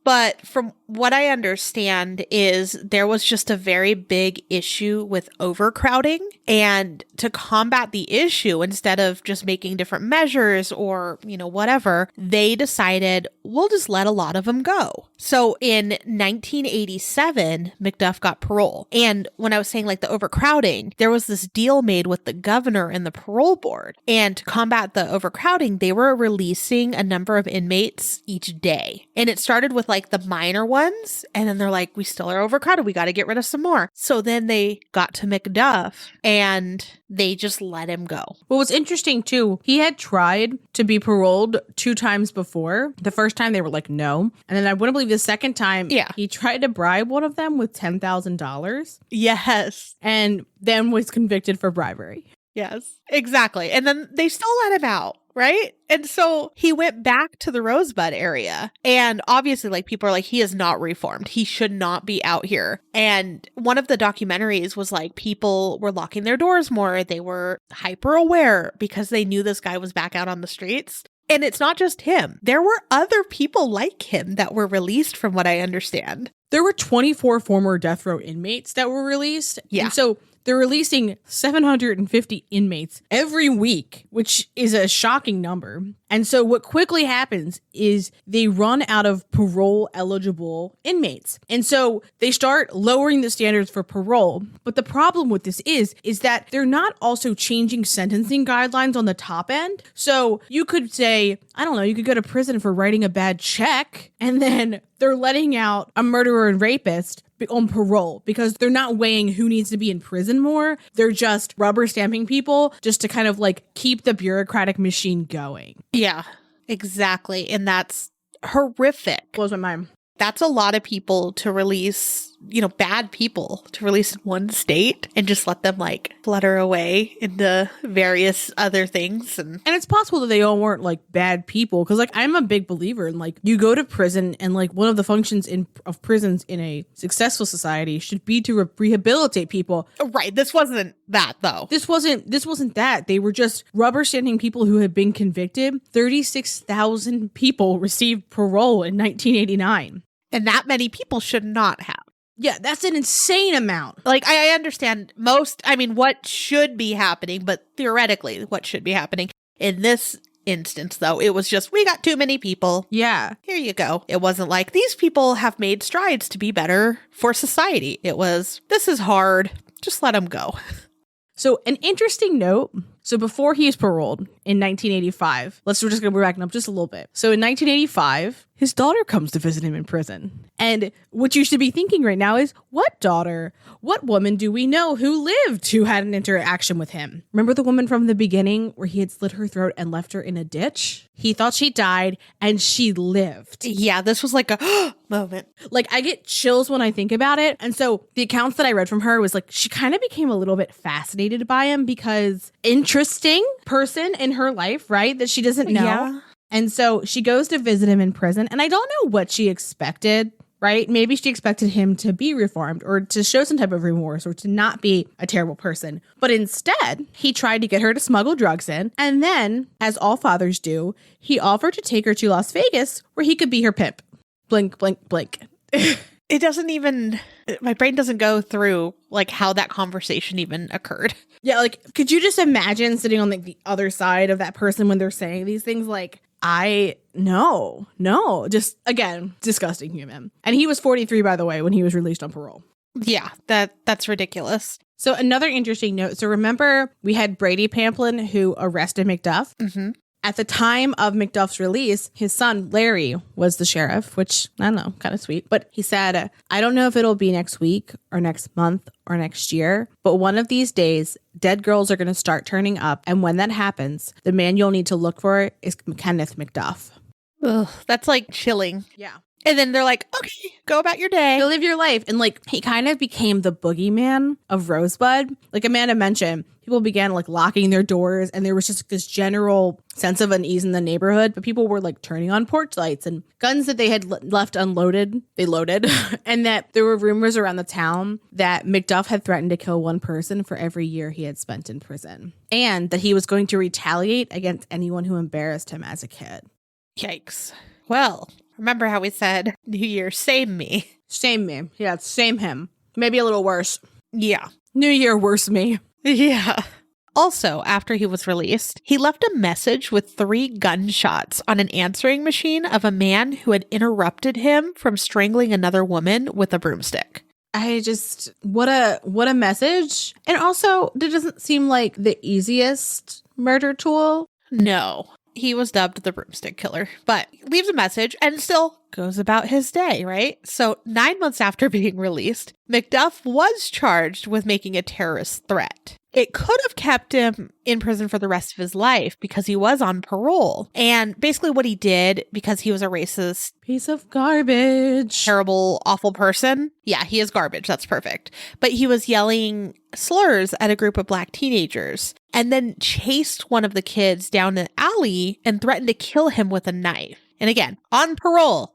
But from what I understand is there was just a very big issue with overcrowding, and to combat the issue, instead of just making different measures or, whatever, they decided we'll just let a lot of them go. So in 1987, McDuff got parole. And when I was saying like the overcrowding, there was this deal made with the governor and the parole board. And to combat the overcrowding, they were releasing a number of inmates each day. And it started with like the minor ones, and then they're like, we still are overcrowded, we got to get rid of some more. So then they got to McDuff and they just let him go. Well, what's interesting too, he had tried to be paroled 2 times before. The first time they were like, no. And then I wouldn't believe the second time, he tried to bribe one of them with $10,000. Yes. And then was convicted for bribery. Yes, exactly. And then they still let him out, right? And so he went back to the Rosebud area. And obviously, like, people are like, he is not reformed. He should not be out here. And one of the documentaries was like, people were locking their doors more. They were hyper aware because they knew this guy was back out on the streets. And it's not just him. There were other people like him that were released, from what I understand. There were 24 former death row inmates that were released. Yeah. And so they're releasing 750 inmates every week, which is a shocking number. And so what quickly happens is they run out of parole eligible inmates. And so they start lowering the standards for parole. But the problem with this is that they're not also changing sentencing guidelines on the top end. So you could say, I don't know, you could go to prison for writing a bad check, and then they're letting out a murderer and rapist on parole because they're not weighing who needs to be in prison more. They're just rubber stamping people just to kind of like keep the bureaucratic machine going. Yeah, exactly. And that's horrific. Blows my mind. That's a lot of people to release, bad people to release in one state and just let them like flutter away into various other things. And it's possible that they all weren't like bad people. Cause like I'm a big believer in like you go to prison and like one of the functions of prisons in a successful society should be to rehabilitate people. Right. This wasn't that though. This wasn't that. They were just rubber stamping people who had been convicted. 36,000 people received parole in 1989. And that many people should not have. Yeah, that's an insane amount. Like, I understand what should be happening, but theoretically, what should be happening. In this instance, though, it was just, we got too many people. Yeah. Here you go. It wasn't like, these people have made strides to be better for society. It was, this is hard. Just let them go. So an interesting note. So before he is paroled in 1985, we're just going to be backing up just a little bit. So in 1985, his daughter comes to visit him in prison. And what you should be thinking right now is, what daughter? What woman do we know who lived who had an interaction with him? Remember the woman from the beginning where he had slit her throat and left her in a ditch? He thought she died and she lived. Yeah, this was like a moment. Like, I get chills when I think about it. And so the accounts that I read from her was like, she kind of became a little bit fascinated by him because interesting person in her life, right? That she doesn't know. Yeah. And so she goes to visit him in prison. And I don't know what she expected, right? Maybe she expected him to be reformed or to show some type of remorse or to not be a terrible person. But instead, he tried to get her to smuggle drugs in. And then, as all fathers do, he offered to take her to Las Vegas where he could be her pimp. Blink, blink, blink. It doesn't even, my brain doesn't go through like how that conversation even occurred. Yeah, like, could you just imagine sitting on like the other side of that person when they're saying these things? Like, no, just again, disgusting human. And he was 43, by the way, when he was released on parole. Yeah, that's ridiculous. So another interesting note. So remember we had Brady Pamplin who arrested McDuff. Mm-hmm. At the time of McDuff's release, his son, Larry, was the sheriff, which, I don't know, kind of sweet. But he said, I don't know if it'll be next week or next month or next year, but one of these days, dead girls are going to start turning up. And when that happens, the man you'll need to look for is Kenneth McDuff. Ugh, that's like chilling. Yeah. And then they're like, okay, go about your day. Go live your life. And like, he kind of became the boogeyman of Rosebud. Like Amanda mentioned, people began like locking their doors and there was just this general sense of unease in the neighborhood. But people were like turning on porch lights and guns that they had left unloaded, they loaded. And that there were rumors around the town that McDuff had threatened to kill one person for every year he had spent in prison. And that he was going to retaliate against anyone who embarrassed him as a kid. Yikes. Well, remember how we said, New Year, same me. Same me. Yeah, same him. Maybe a little worse. Yeah. New Year, worse me. Yeah. Also, after he was released, he left a message with 3 gunshots on an answering machine of a man who had interrupted him from strangling another woman with a broomstick. I just, what a message. And also, it doesn't seem like the easiest murder tool. No. He was dubbed the broomstick killer, but leaves a message and still goes about his day, right? So 9 months after being released, McDuff was charged with making a terrorist threat. It could have kept him in prison for the rest of his life because he was on parole. And basically what he did, because he was a racist, piece of garbage, terrible, awful person. Yeah, he is garbage. That's perfect. But he was yelling slurs at a group of Black teenagers and then chased one of the kids down an alley and threatened to kill him with a knife. And again, on parole.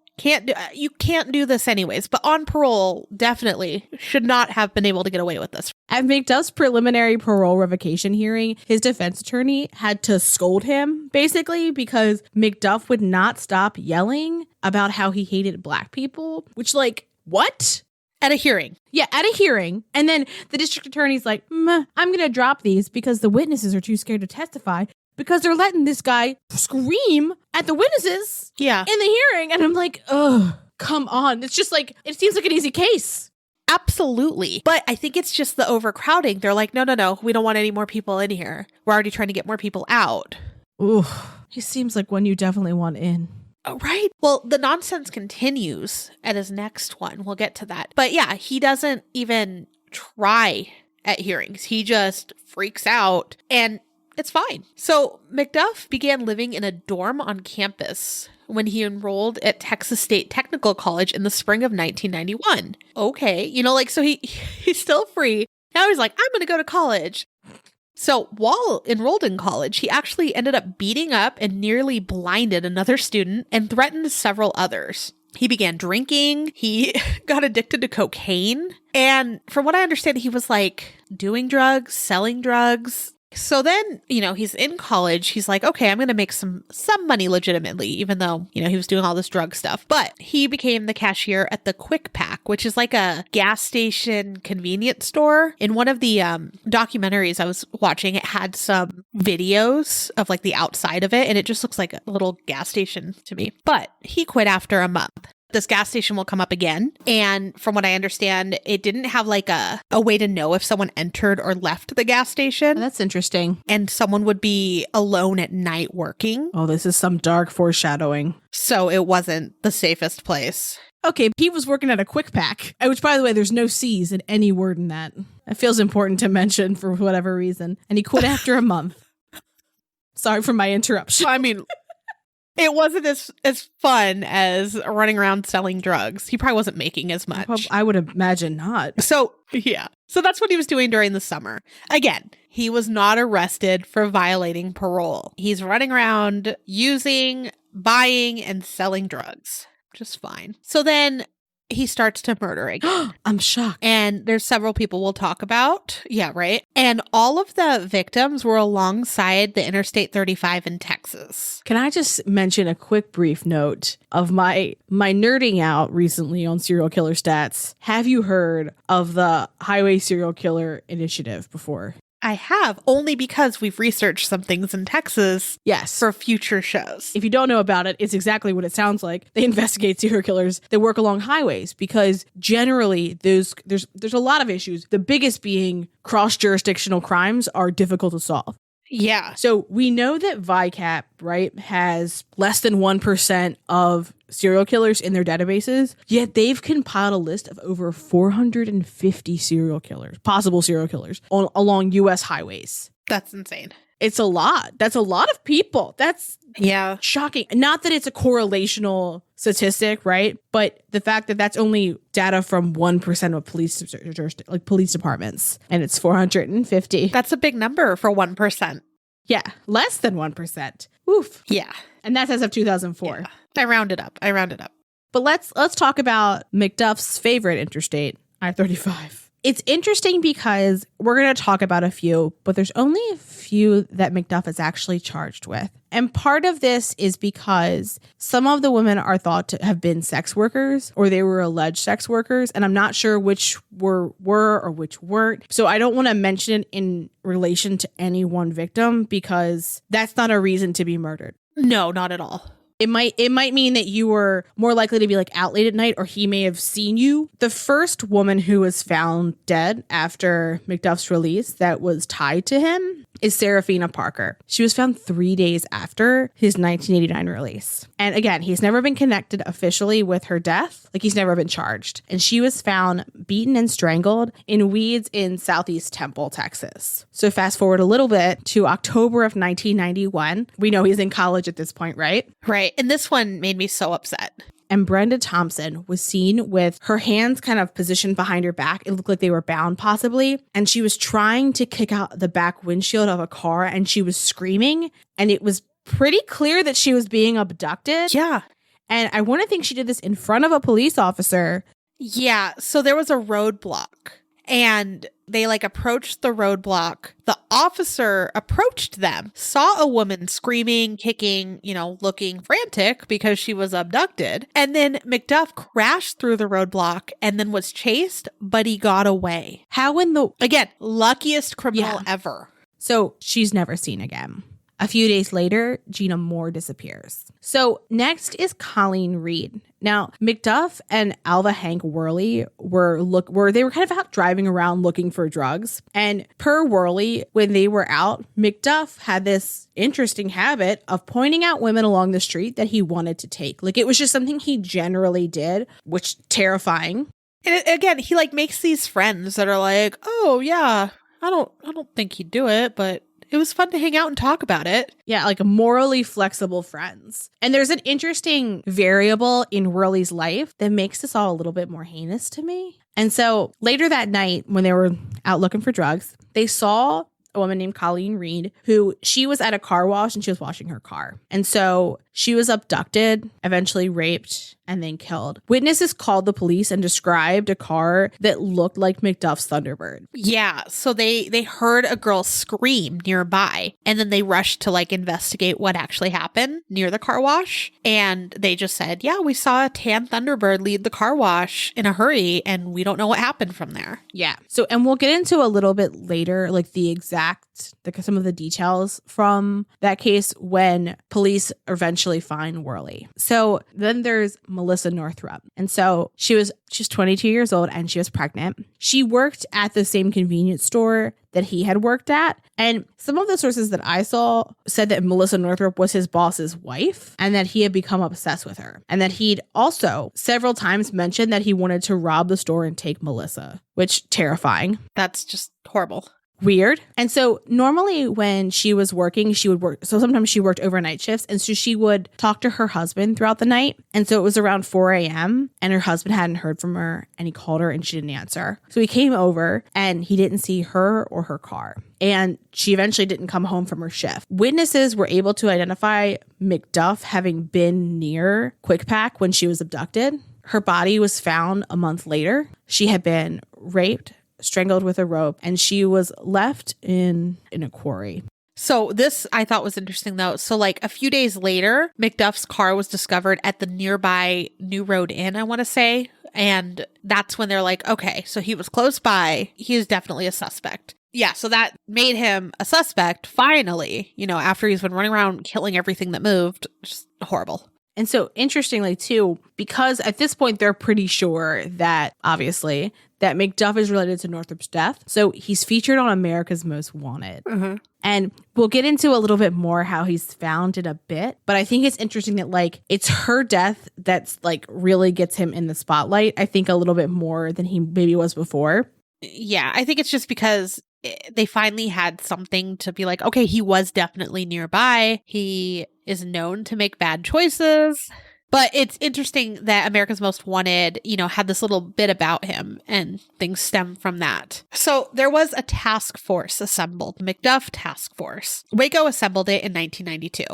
You can't do this anyways, but on parole, definitely should not have been able to get away with this. At McDuff's preliminary parole revocation hearing, his defense attorney had to scold him, basically, because McDuff would not stop yelling about how he hated Black people, which, like, what? At a hearing. Yeah, at a hearing. And then the district attorney's like, I'm going to drop these because the witnesses are too scared to testify. Because they're letting this guy scream at the witnesses in the hearing. And I'm like, oh, come on. It's just like, it seems like an easy case. Absolutely. But I think it's just the overcrowding. They're like, no, we don't want any more people in here. We're already trying to get more people out. Ooh, he seems like one you definitely want in. Oh, right. Well, the nonsense continues at his next one. We'll get to that. But yeah, he doesn't even try at hearings. He just freaks out. And it's fine. So McDuff began living in a dorm on campus when he enrolled at Texas State Technical College in the spring of 1991. Okay, so he's still free. Now he's like, I'm going to go to college. So while enrolled in college, he actually ended up beating up and nearly blinded another student and threatened several others. He began drinking. He got addicted to cocaine. And from what I understand, he was like doing drugs, selling drugs. So then, he's in college. He's like, okay, I'm going to make some money legitimately, even though, he was doing all this drug stuff. But he became the cashier at the Quick Pack, which is like a gas station convenience store. In one of the documentaries I was watching, it had some videos of like the outside of it, and it just looks like a little gas station to me. But he quit after a month. This gas station will come up again. And from what I understand, it didn't have like a way to know if someone entered or left the gas station. Oh, that's interesting. And someone would be alone at night working. Oh, this is some dark foreshadowing. So it wasn't the safest place. Okay, he was working at a Quick Pack, which, by the way, there's no C's in any word in that. It feels important to mention for whatever reason. And he quit after a month. Sorry for my interruption. I mean... It wasn't as fun as running around selling drugs. He probably wasn't making as much. I would imagine not. So, yeah. So that's what he was doing during the summer. Again, he was not arrested for violating parole. He's running around using, buying, and selling drugs. Just fine. So then he starts to murder again. I'm shocked. And there's several people we'll talk about. Yeah, right. And all of the victims were alongside the Interstate 35 in Texas. Can I just mention a quick brief note of my nerding out recently on serial killer stats? Have you heard of the Highway Serial Killer Initiative before? I have, only because we've researched some things in Texas. Yes. For future shows. If you don't know about it, it's exactly what it sounds like. They investigate serial killers that work along highways because generally there's a lot of issues. The biggest being cross-jurisdictional crimes are difficult to solve. Yeah. So we know that VICAP, right, has less than 1% of serial killers in their databases, yet they've compiled a list of over 450 serial killers, possible serial killers, along U.S. highways. That's insane. It's a lot. That's a lot of people. That's shocking. Not that it's a correlational statistic, right? But the fact that that's only data from 1% of police departments, and it's 450. That's a big number for 1%. Yeah, less than 1%. Oof. Yeah. And that's as of 2004. Yeah. I rounded up. But let's talk about McDuff's favorite interstate, I-35. It's interesting because we're going to talk about a few, but there's only a few that McDuff is actually charged with. And part of this is because some of the women are thought to have been sex workers or they were alleged sex workers. And I'm not sure which were or which weren't. So I don't want to mention it in relation to any one victim because that's not a reason to be murdered. No, not at all. It might mean that you were more likely to be like out late at night or he may have seen you. The first woman who was found dead after McDuff's release that was tied to him is Serafina Parker. She was found 3 days after his 1989 release. And again, he's never been connected officially with her death. Like he's never been charged. And she was found beaten and strangled in weeds in Southeast Temple, Texas. So fast forward a little bit to October of 1991. We know he's in college at this point, right? Right. And this one made me so upset. And Brenda Thompson was seen with her hands kind of positioned behind her back. It looked like they were bound possibly. And she was trying to kick out the back windshield of a car and she was screaming. And it was pretty clear that she was being abducted. Yeah. And I want to think she did this in front of a police officer. Yeah. So there was a roadblock and they approached the roadblock. The officer approached them, saw a woman screaming, kicking, looking frantic because she was abducted. And then McDuff crashed through the roadblock and then was chased, but he got away. Again, luckiest criminal ever. So she's never seen again. A few days later, Gina Moore disappears. So next is Colleen Reed. Now, McDuff and Alva Hank Worley were kind of out driving around looking for drugs. And per Worley, when they were out, McDuff had this interesting habit of pointing out women along the street that he wanted to take. Like it was just something he generally did, which terrifying. And again, he makes these friends that are like, oh yeah, I don't think he'd do it, but It was fun to hang out and talk about it. Yeah, like morally flexible friends. And there's an interesting variable in Worley's life that makes this all a little bit more heinous to me. And so later that night, when they were out looking for drugs, they saw a woman named Colleen Reed, who she was at a car wash and she was washing her car. And so she was abducted, eventually raped, and then killed. Witnesses called the police and described a car that looked like McDuff's Thunderbird. Yeah, so they heard a girl scream nearby, and then they rushed to like investigate what actually happened near the car wash. And they just said, yeah, we saw a tan Thunderbird leave the car wash in a hurry, and we don't know what happened from there. Yeah. So, and we'll get into a little bit later, like some of the details from that case when police eventually find Worley. So then there's Melissa Northrup. And so she's 22 years old and she was pregnant. She worked at the same convenience store that he had worked at. And some of the sources that I saw said that Melissa Northrup was his boss's wife and that he had become obsessed with her. And that he'd also several times mentioned that he wanted to rob the store and take Melissa, which terrifying. That's just horrible. Weird. And so normally when she was working, she would work. So sometimes she worked overnight shifts. And so she would talk to her husband throughout the night. And so it was around 4 a.m. and her husband hadn't heard from her and he called her and she didn't answer. So he came over and he didn't see her or her car. And she eventually didn't come home from her shift. Witnesses were able to identify McDuff having been near Quick Pack when she was abducted. Her body was found a month later. She had been raped, strangled with a rope, and she was left in a quarry. So this I thought was interesting though. So like a few days later, McDuff's car was discovered at the nearby New Road Inn, I want to say. And that's when they're like, okay, so he was close by. He is definitely a suspect. Yeah, so that made him a suspect finally, after he's been running around killing everything that moved. Just horrible. And so interestingly too, because at this point they're pretty sure that obviously that McDuff is related to Northrup's death. So he's featured on America's Most Wanted. Mm-hmm. And we'll get into a little bit more how he's found in a bit. But I think it's interesting that like it's her death that's like really gets him in the spotlight. I think a little bit more than he maybe was before. Yeah, I think it's just because they finally had something to be like, okay, he was definitely nearby. He is known to make bad choices. But it's interesting that America's Most Wanted, had this little bit about him and things stem from that. So there was a task force assembled, McDuff Task Force. Waco assembled it in 1992.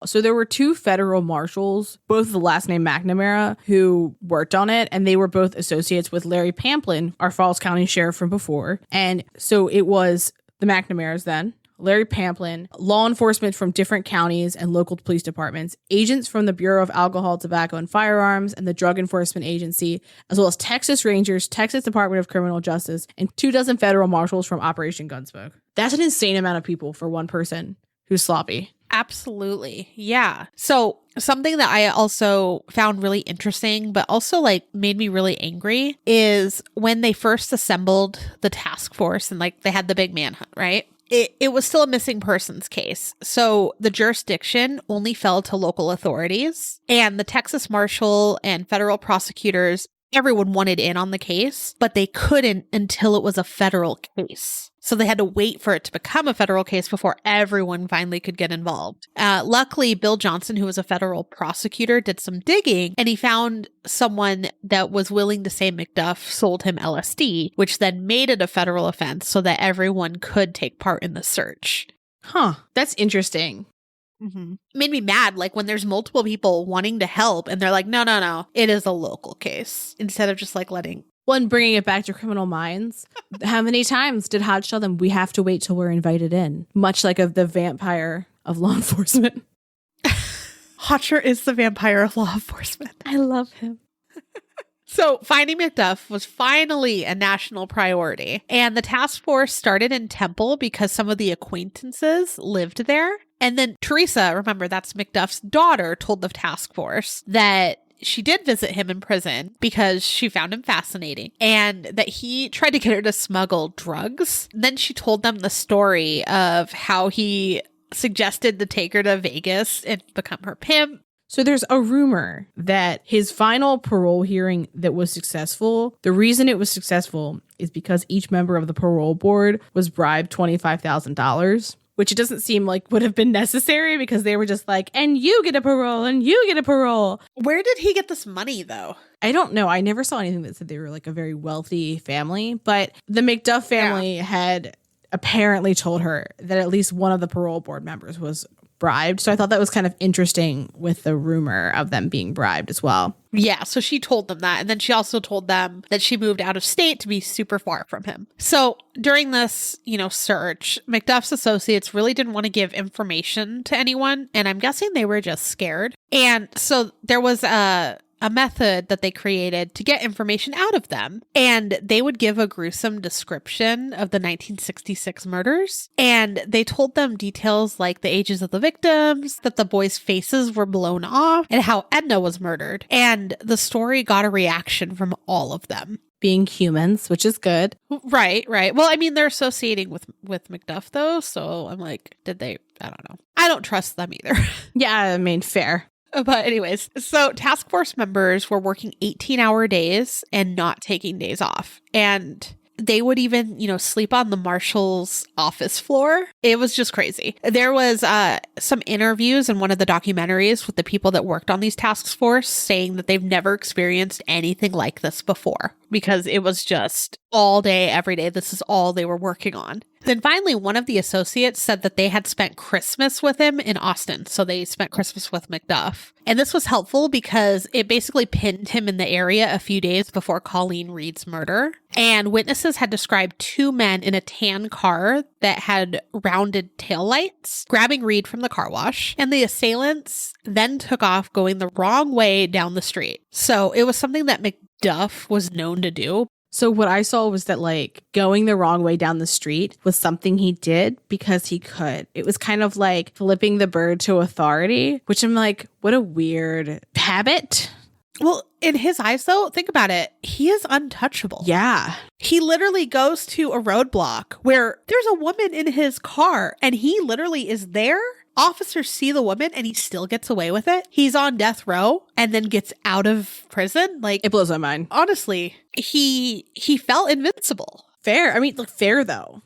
So there were two federal marshals, both of the last name McNamara, who worked on it, and they were both associates with Larry Pamplin, our Falls County sheriff from before. And so it was the McNamaras then, Larry Pamplin, law enforcement from different counties and local police departments, agents from the Bureau of Alcohol, Tobacco, and Firearms, and the Drug Enforcement Agency, as well as Texas Rangers, Texas Department of Criminal Justice, and 24 federal marshals from Operation Gunsmoke. That's an insane amount of people for one person who's sloppy. Absolutely. Yeah. So something that I also found really interesting, but also like made me really angry is when they first assembled the task force and like they had the big manhunt, right? It was still a missing persons case. So the jurisdiction only fell to local authorities, and the Texas Marshal and federal prosecutors, everyone wanted in on the case, but they couldn't until it was a federal case. So they had to wait for it to become a federal case before everyone finally could get involved. Luckily, Bill Johnson, who was a federal prosecutor, did some digging, and he found someone that was willing to say McDuff sold him LSD, which then made it a federal offense so that everyone could take part in the search. Huh. That's interesting. Mm-hmm. Made me mad, like when there's multiple people wanting to help and they're like, no, it is a local case, instead of just like letting... Well, and bringing it back to Criminal Minds, how many times did Hodge tell them we have to wait till we're invited in? Much like of the vampire of law enforcement. Hotcher is the vampire of law enforcement. I love him. So finding McDuff was finally a national priority. And the task force started in Temple because some of the acquaintances lived there. And then Teresa, remember that's McDuff's daughter, told the task force that she did visit him in prison because she found him fascinating and that he tried to get her to smuggle drugs. Then she told them the story of how he suggested to take her to Vegas and become her pimp. So there's a rumor that his final parole hearing that was successful, the reason it was successful is because each member of the parole board was bribed $25,000, which it doesn't seem like would have been necessary because they were just like, and you get a parole and you get a parole. Where did he get this money, though? I don't know. I never saw anything that said they were like a very wealthy family, but the McDuff family had apparently told her that at least one of the parole board members was bribed. So I thought that was kind of interesting with the rumor of them being bribed as well. Yeah, so she told them that. And then she also told them that she moved out of state to be super far from him. So during this, search, McDuff's associates really didn't want to give information to anyone. And I'm guessing they were just scared. And so there was a method that they created to get information out of them. And they would give a gruesome description of the 1966 murders. And they told them details like the ages of the victims, that the boys' faces were blown off, and how Edna was murdered. And the story got a reaction from all of them. Being humans, which is good. Right. Well, I mean, they're associating with McDuff, though. So I'm like, I don't know. I don't trust them either. Yeah, I mean, fair. But anyways, so task force members were working 18-hour days and not taking days off. And they would even, sleep on the marshal's office floor. It was just crazy. There was some interviews in one of the documentaries with the people that worked on these task force saying that they've never experienced anything like this before because it was just all day, every day. This is all they were working on. Then finally, one of the associates said that they had spent Christmas with him in Austin. So they spent Christmas with McDuff. And this was helpful because it basically pinned him in the area a few days before Colleen Reed's murder. And witnesses had described two men in a tan car that had rounded taillights grabbing Reed from the car wash. And the assailants then took off going the wrong way down the street. So it was something that McDuff was known to do. So what I saw was that like going the wrong way down the street was something he did because he could. It was kind of like flipping the bird to authority, which I'm like, what a weird habit. Well, in his eyes, though, think about it. He is untouchable. Yeah. He literally goes to a roadblock where there's a woman in his car and he literally is there. Officers see the woman and he still gets away with it. He's on death row and then gets out of prison. Like, it blows my mind. Honestly, he felt invincible. Fair. I mean, look, fair though.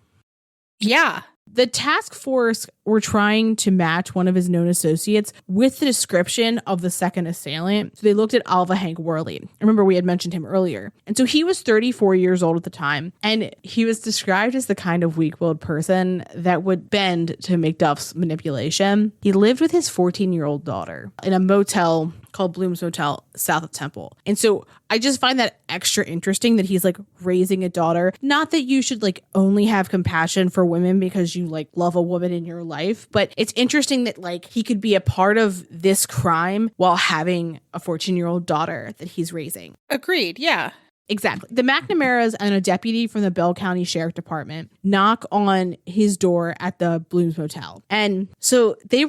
Yeah. The task force were trying to match one of his known associates with the description of the second assailant. So they looked at Alva Hank Worley. Remember, we had mentioned him earlier. And so he was 34 years old at the time. And he was described as the kind of weak-willed person that would bend to McDuff's manipulation. He lived with his 14-year-old daughter in a motel called Bloom's Motel south of Temple. And so I just find that extra interesting that he's like raising a daughter. Not that you should like only have compassion for women because you like love a woman in your life, but it's interesting that like he could be a part of this crime while having a 14-year-old daughter that he's raising. Agreed. Yeah. Exactly. The McNamaras and a deputy from the Bell County Sheriff Department knock on his door at the Bloom's Motel. And so they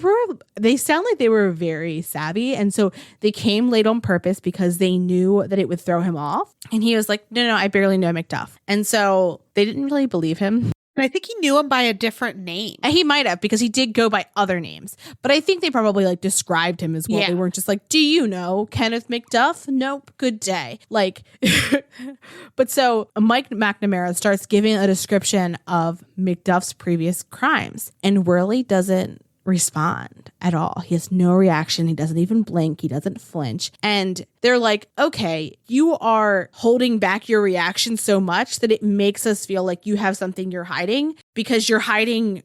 sound like they were very savvy. And so they came late on purpose because they knew that it would throw him off. And he was like, no, I barely know McDuff. And so they didn't really believe him. And I think he knew him by a different name. And he might have, because he did go by other names. But I think they probably like described him as well. Yeah. They weren't just like, do you know Kenneth McDuff? Nope. Good day. Like, but so Mike McNamara starts giving a description of McDuff's previous crimes. And Worley doesn't respond at all. He has no reaction. He doesn't even blink. He doesn't flinch. And they're like, okay, you are holding back your reaction so much that it makes us feel like you have something you're hiding because you're hiding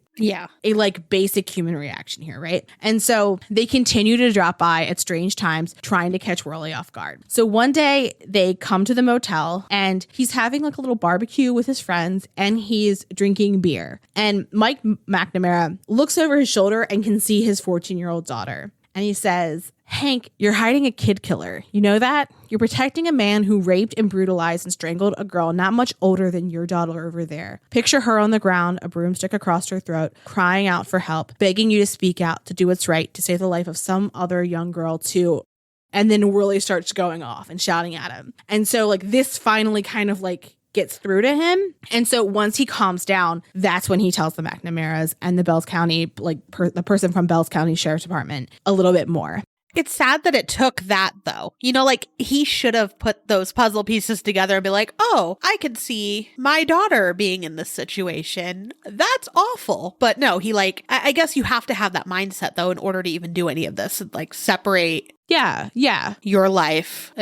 a like basic human reaction here, right? And so they continue to drop by at strange times trying to catch Worley off guard. So one day they come to the motel and he's having like a little barbecue with his friends and he's drinking beer. And Mike McNamara looks over his shoulder and can see his 14-year-old daughter. And he says, Hank, you're hiding a kid killer. You know that? You're protecting a man who raped and brutalized and strangled a girl not much older than your daughter over there. Picture her on the ground, a broomstick across her throat, crying out for help, begging you to speak out, to do what's right, to save the life of some other young girl too. And then Worley starts going off and shouting at him. And so like this finally kind of like gets through to him. And so once he calms down, that's when he tells the McNamaras and the Bells County, like the person from Bells County Sheriff's Department a little bit more. It's sad that it took that, though. You know, like, he should have put those puzzle pieces together and be like, oh, I could see my daughter being in this situation. That's awful. But no, he, like, I guess you have to have that mindset, though, in order to even do any of this. Like, separate your life,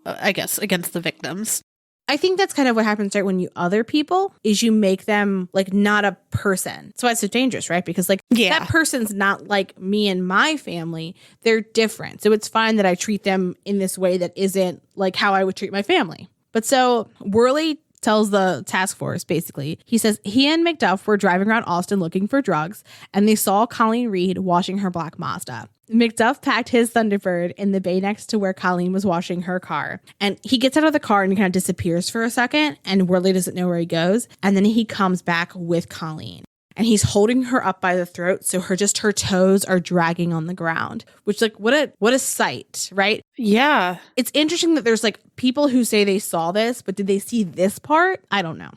I guess, against the victims. I think that's kind of what happens, right? When you other people is you make them like not a person. That's why it's so dangerous, right? Because like that person's not like me and my family. They're different. So it's fine that I treat them in this way that isn't like how I would treat my family. But so Worley tells the task force, basically, he says he and McDuff were driving around Austin looking for drugs, and they saw Colleen Reed washing her black Mazda. McDuff packed his Thunderbird in the bay next to where Colleen was washing her car. And he gets out of the car and kind of disappears for a second, and Worley doesn't know where he goes. And then he comes back with Colleen. And he's holding her up by the throat, so her toes are dragging on the ground, which like what a sight, right? Yeah. It's interesting that there's like people who say they saw this, but did they see this part? I don't know.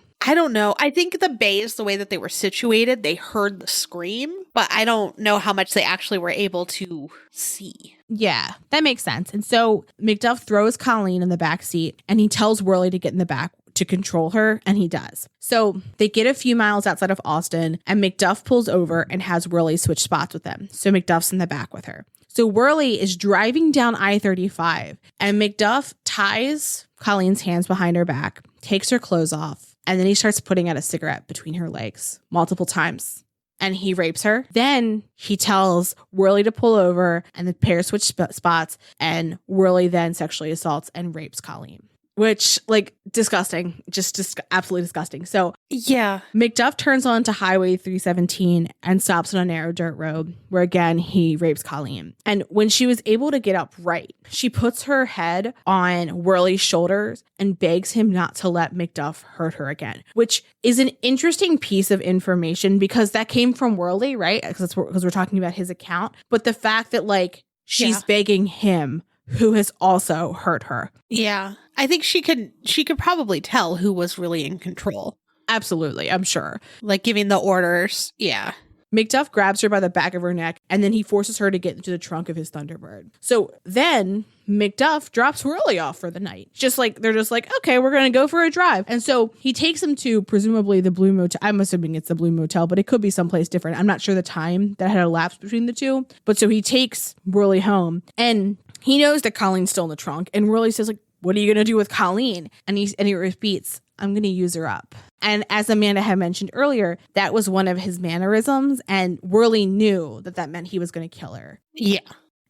I think the bays, the way that they were situated, they heard the scream, but I don't know how much they actually were able to see. Yeah, that makes sense. And so McDuff throws Colleen in the back seat, and he tells Worley to get in the back to control her, and he does. So they get a few miles outside of Austin, and McDuff pulls over and has Worley switch spots with them. So McDuff's in the back with her. So Worley is driving down I-35, and McDuff ties Colleen's hands behind her back, takes her clothes off, and then he starts putting out a cigarette between her legs multiple times. And he rapes her. Then he tells Worley to pull over, and the pair switch spots, and Worley then sexually assaults and rapes Colleen. Which, like, disgusting. Just absolutely disgusting. So, yeah. McDuff turns onto Highway 317 and stops on a narrow dirt road where, again, he rapes Colleen. And when she was able to get upright, she puts her head on Worley's shoulders and begs him not to let McDuff hurt her again, which is an interesting piece of information because that came from Worley, right? Because we're talking about his account. But the fact that, like, she's begging him, who has also hurt her. Yeah. I think she could probably tell who was really in control. Absolutely, I'm sure. Like giving the orders. Yeah. McDuff grabs her by the back of her neck, and then he forces her to get into the trunk of his Thunderbird. So then McDuff drops Worley off for the night. They're just like, okay, we're going to go for a drive. And so he takes him to presumably the Blue Motel. I'm assuming it's the Blue Motel, but it could be someplace different. I'm not sure the time that had elapsed between the two. But so he takes Worley home, and he knows that Colleen's still in the trunk. And Worley says, like, what are you going to do with Colleen? And he repeats, I'm going to use her up. And as Amanda had mentioned earlier, that was one of his mannerisms. And Worley knew that meant he was going to kill her. Yeah.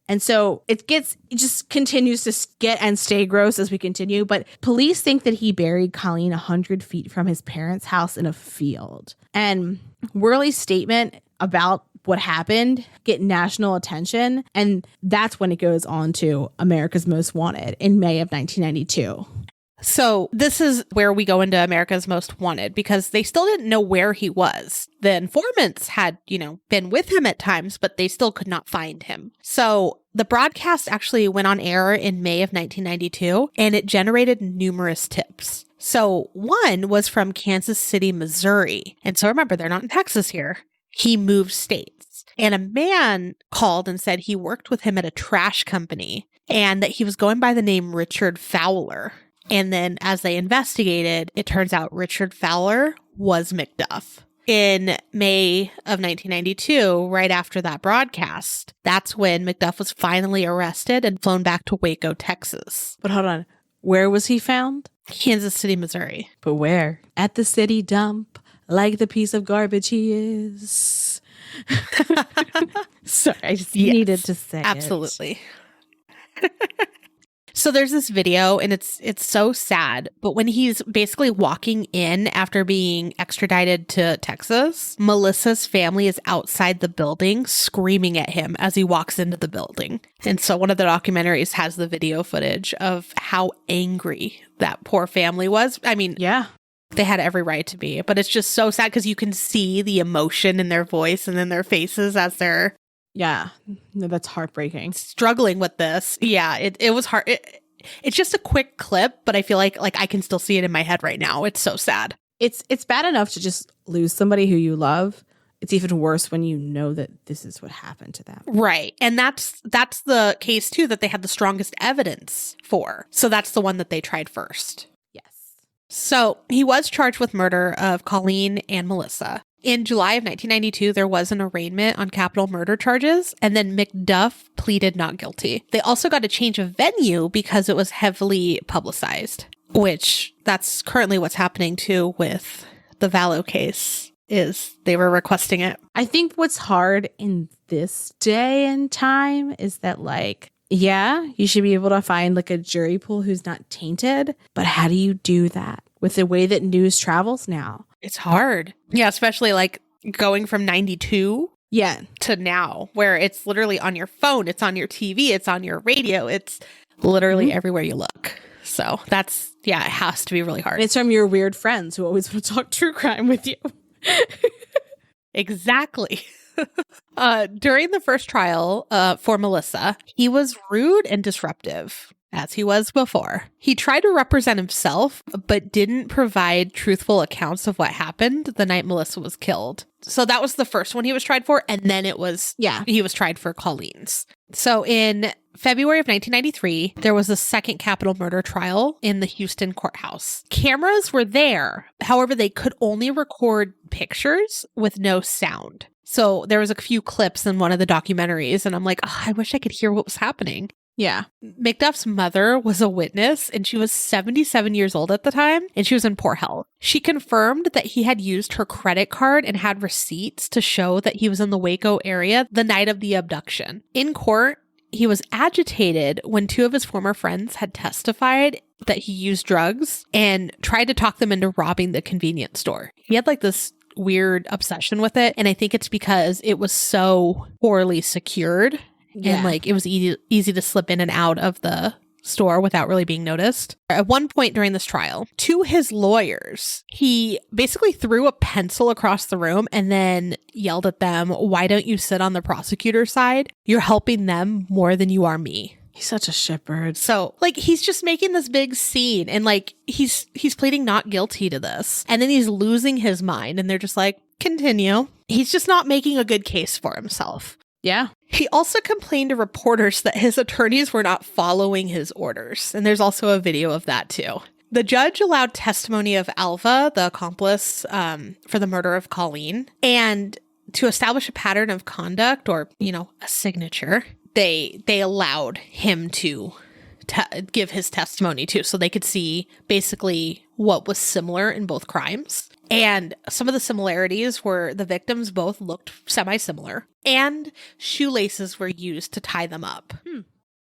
And so it just continues to get and stay gross as we continue. But police think that he buried Colleen 100 feet from his parents' house in a field. And Worley's statement about what happened get national attention. And that's when it goes on to America's Most Wanted in May of 1992. So this is where we go into America's Most Wanted because they still didn't know where he was. The informants had, been with him at times, but they still could not find him. So the broadcast actually went on air in May of 1992, and it generated numerous tips. So one was from Kansas City, Missouri. And so remember, they're not in Texas here. He moved states. And a man called and said he worked with him at a trash company and that he was going by the name Richard Fowler. And then as they investigated, it turns out Richard Fowler was McDuff. In May of 1992, right after that broadcast, that's when McDuff was finally arrested and flown back to Waco, Texas. But hold on. Where was he found? Kansas City, Missouri. But where? At the city dump, like the piece of garbage he is. Sorry, I just needed to say absolutely. So there's this video, and it's so sad. But when he's basically walking in after being extradited to Texas, Melissa's family is outside the building screaming at him as he walks into the building. And so one of the documentaries has the video footage of how angry that poor family was. I mean, yeah, they had every right to be, but it's just so sad because you can see the emotion in their voice and in their faces as they're no, that's heartbreaking. Struggling with this. Yeah, it was hard. It's just a quick clip, but I feel like I can still see it in my head right now. It's so sad. It's bad enough to just lose somebody who you love, it's even worse when you know that this is what happened to them. Right. And that's the case too that they had the strongest evidence for. So that's the one that they tried first. Yes. So he was charged with murder of Colleen and Melissa. In July of 1992, there was an arraignment on capital murder charges, and then McDuff pleaded not guilty. They also got a change of venue because it was heavily publicized, which that's currently what's happening too with the Vallow case, is they were requesting it. I think what's hard in this day and time is that, like, yeah, you should be able to find like a jury pool who's not tainted, but how do you do that with the way that news travels now? It's hard. Yeah, especially like going from 92 to now, where it's literally on your phone, it's on your TV, it's on your radio, it's literally everywhere you look. So that's, yeah, it has to be really hard. It's from your weird friends who always want to talk true crime with you. Exactly. During the first trial for Melissa, he was rude and disruptive, as he was before. He tried to represent himself, but didn't provide truthful accounts of what happened the night Melissa was killed. So that was the first one he was tried for, and then he was tried for Colleen's. So in February of 1993, there was a second capital murder trial in the Houston courthouse. Cameras were there. However, they could only record pictures with no sound. So there was a few clips in one of the documentaries, and I'm like, oh, I wish I could hear what was happening. Yeah. McDuff's mother was a witness, and she was 77 years old at the time, and she was in poor health. She confirmed that he had used her credit card and had receipts to show that he was in the Waco area the night of the abduction. In court, he was agitated when two of his former friends had testified that he used drugs and tried to talk them into robbing the convenience store. He had like this weird obsession with it, and I think it's because it was so poorly secured. Yeah. And like it was easy to slip in and out of the store without really being noticed. At one point during this trial, to his lawyers, he basically threw a pencil across the room and then yelled at them, "Why don't you sit on the prosecutor's side? You're helping them more than you are me." He's such a shitbird. So like he's just making this big scene, and like he's pleading not guilty to this, and then he's losing his mind, and they're just like, continue. He's just not making a good case for himself. Yeah. He also complained to reporters that his attorneys were not following his orders. And there's also a video of that too. The judge allowed testimony of Alva, the accomplice for the murder of Colleen. And to establish a pattern of conduct, or, you know, a signature, they allowed him to give his testimony too. So they could see basically what was similar in both crimes. And some of the similarities were the victims both looked semi-similar, and shoelaces were used to tie them up.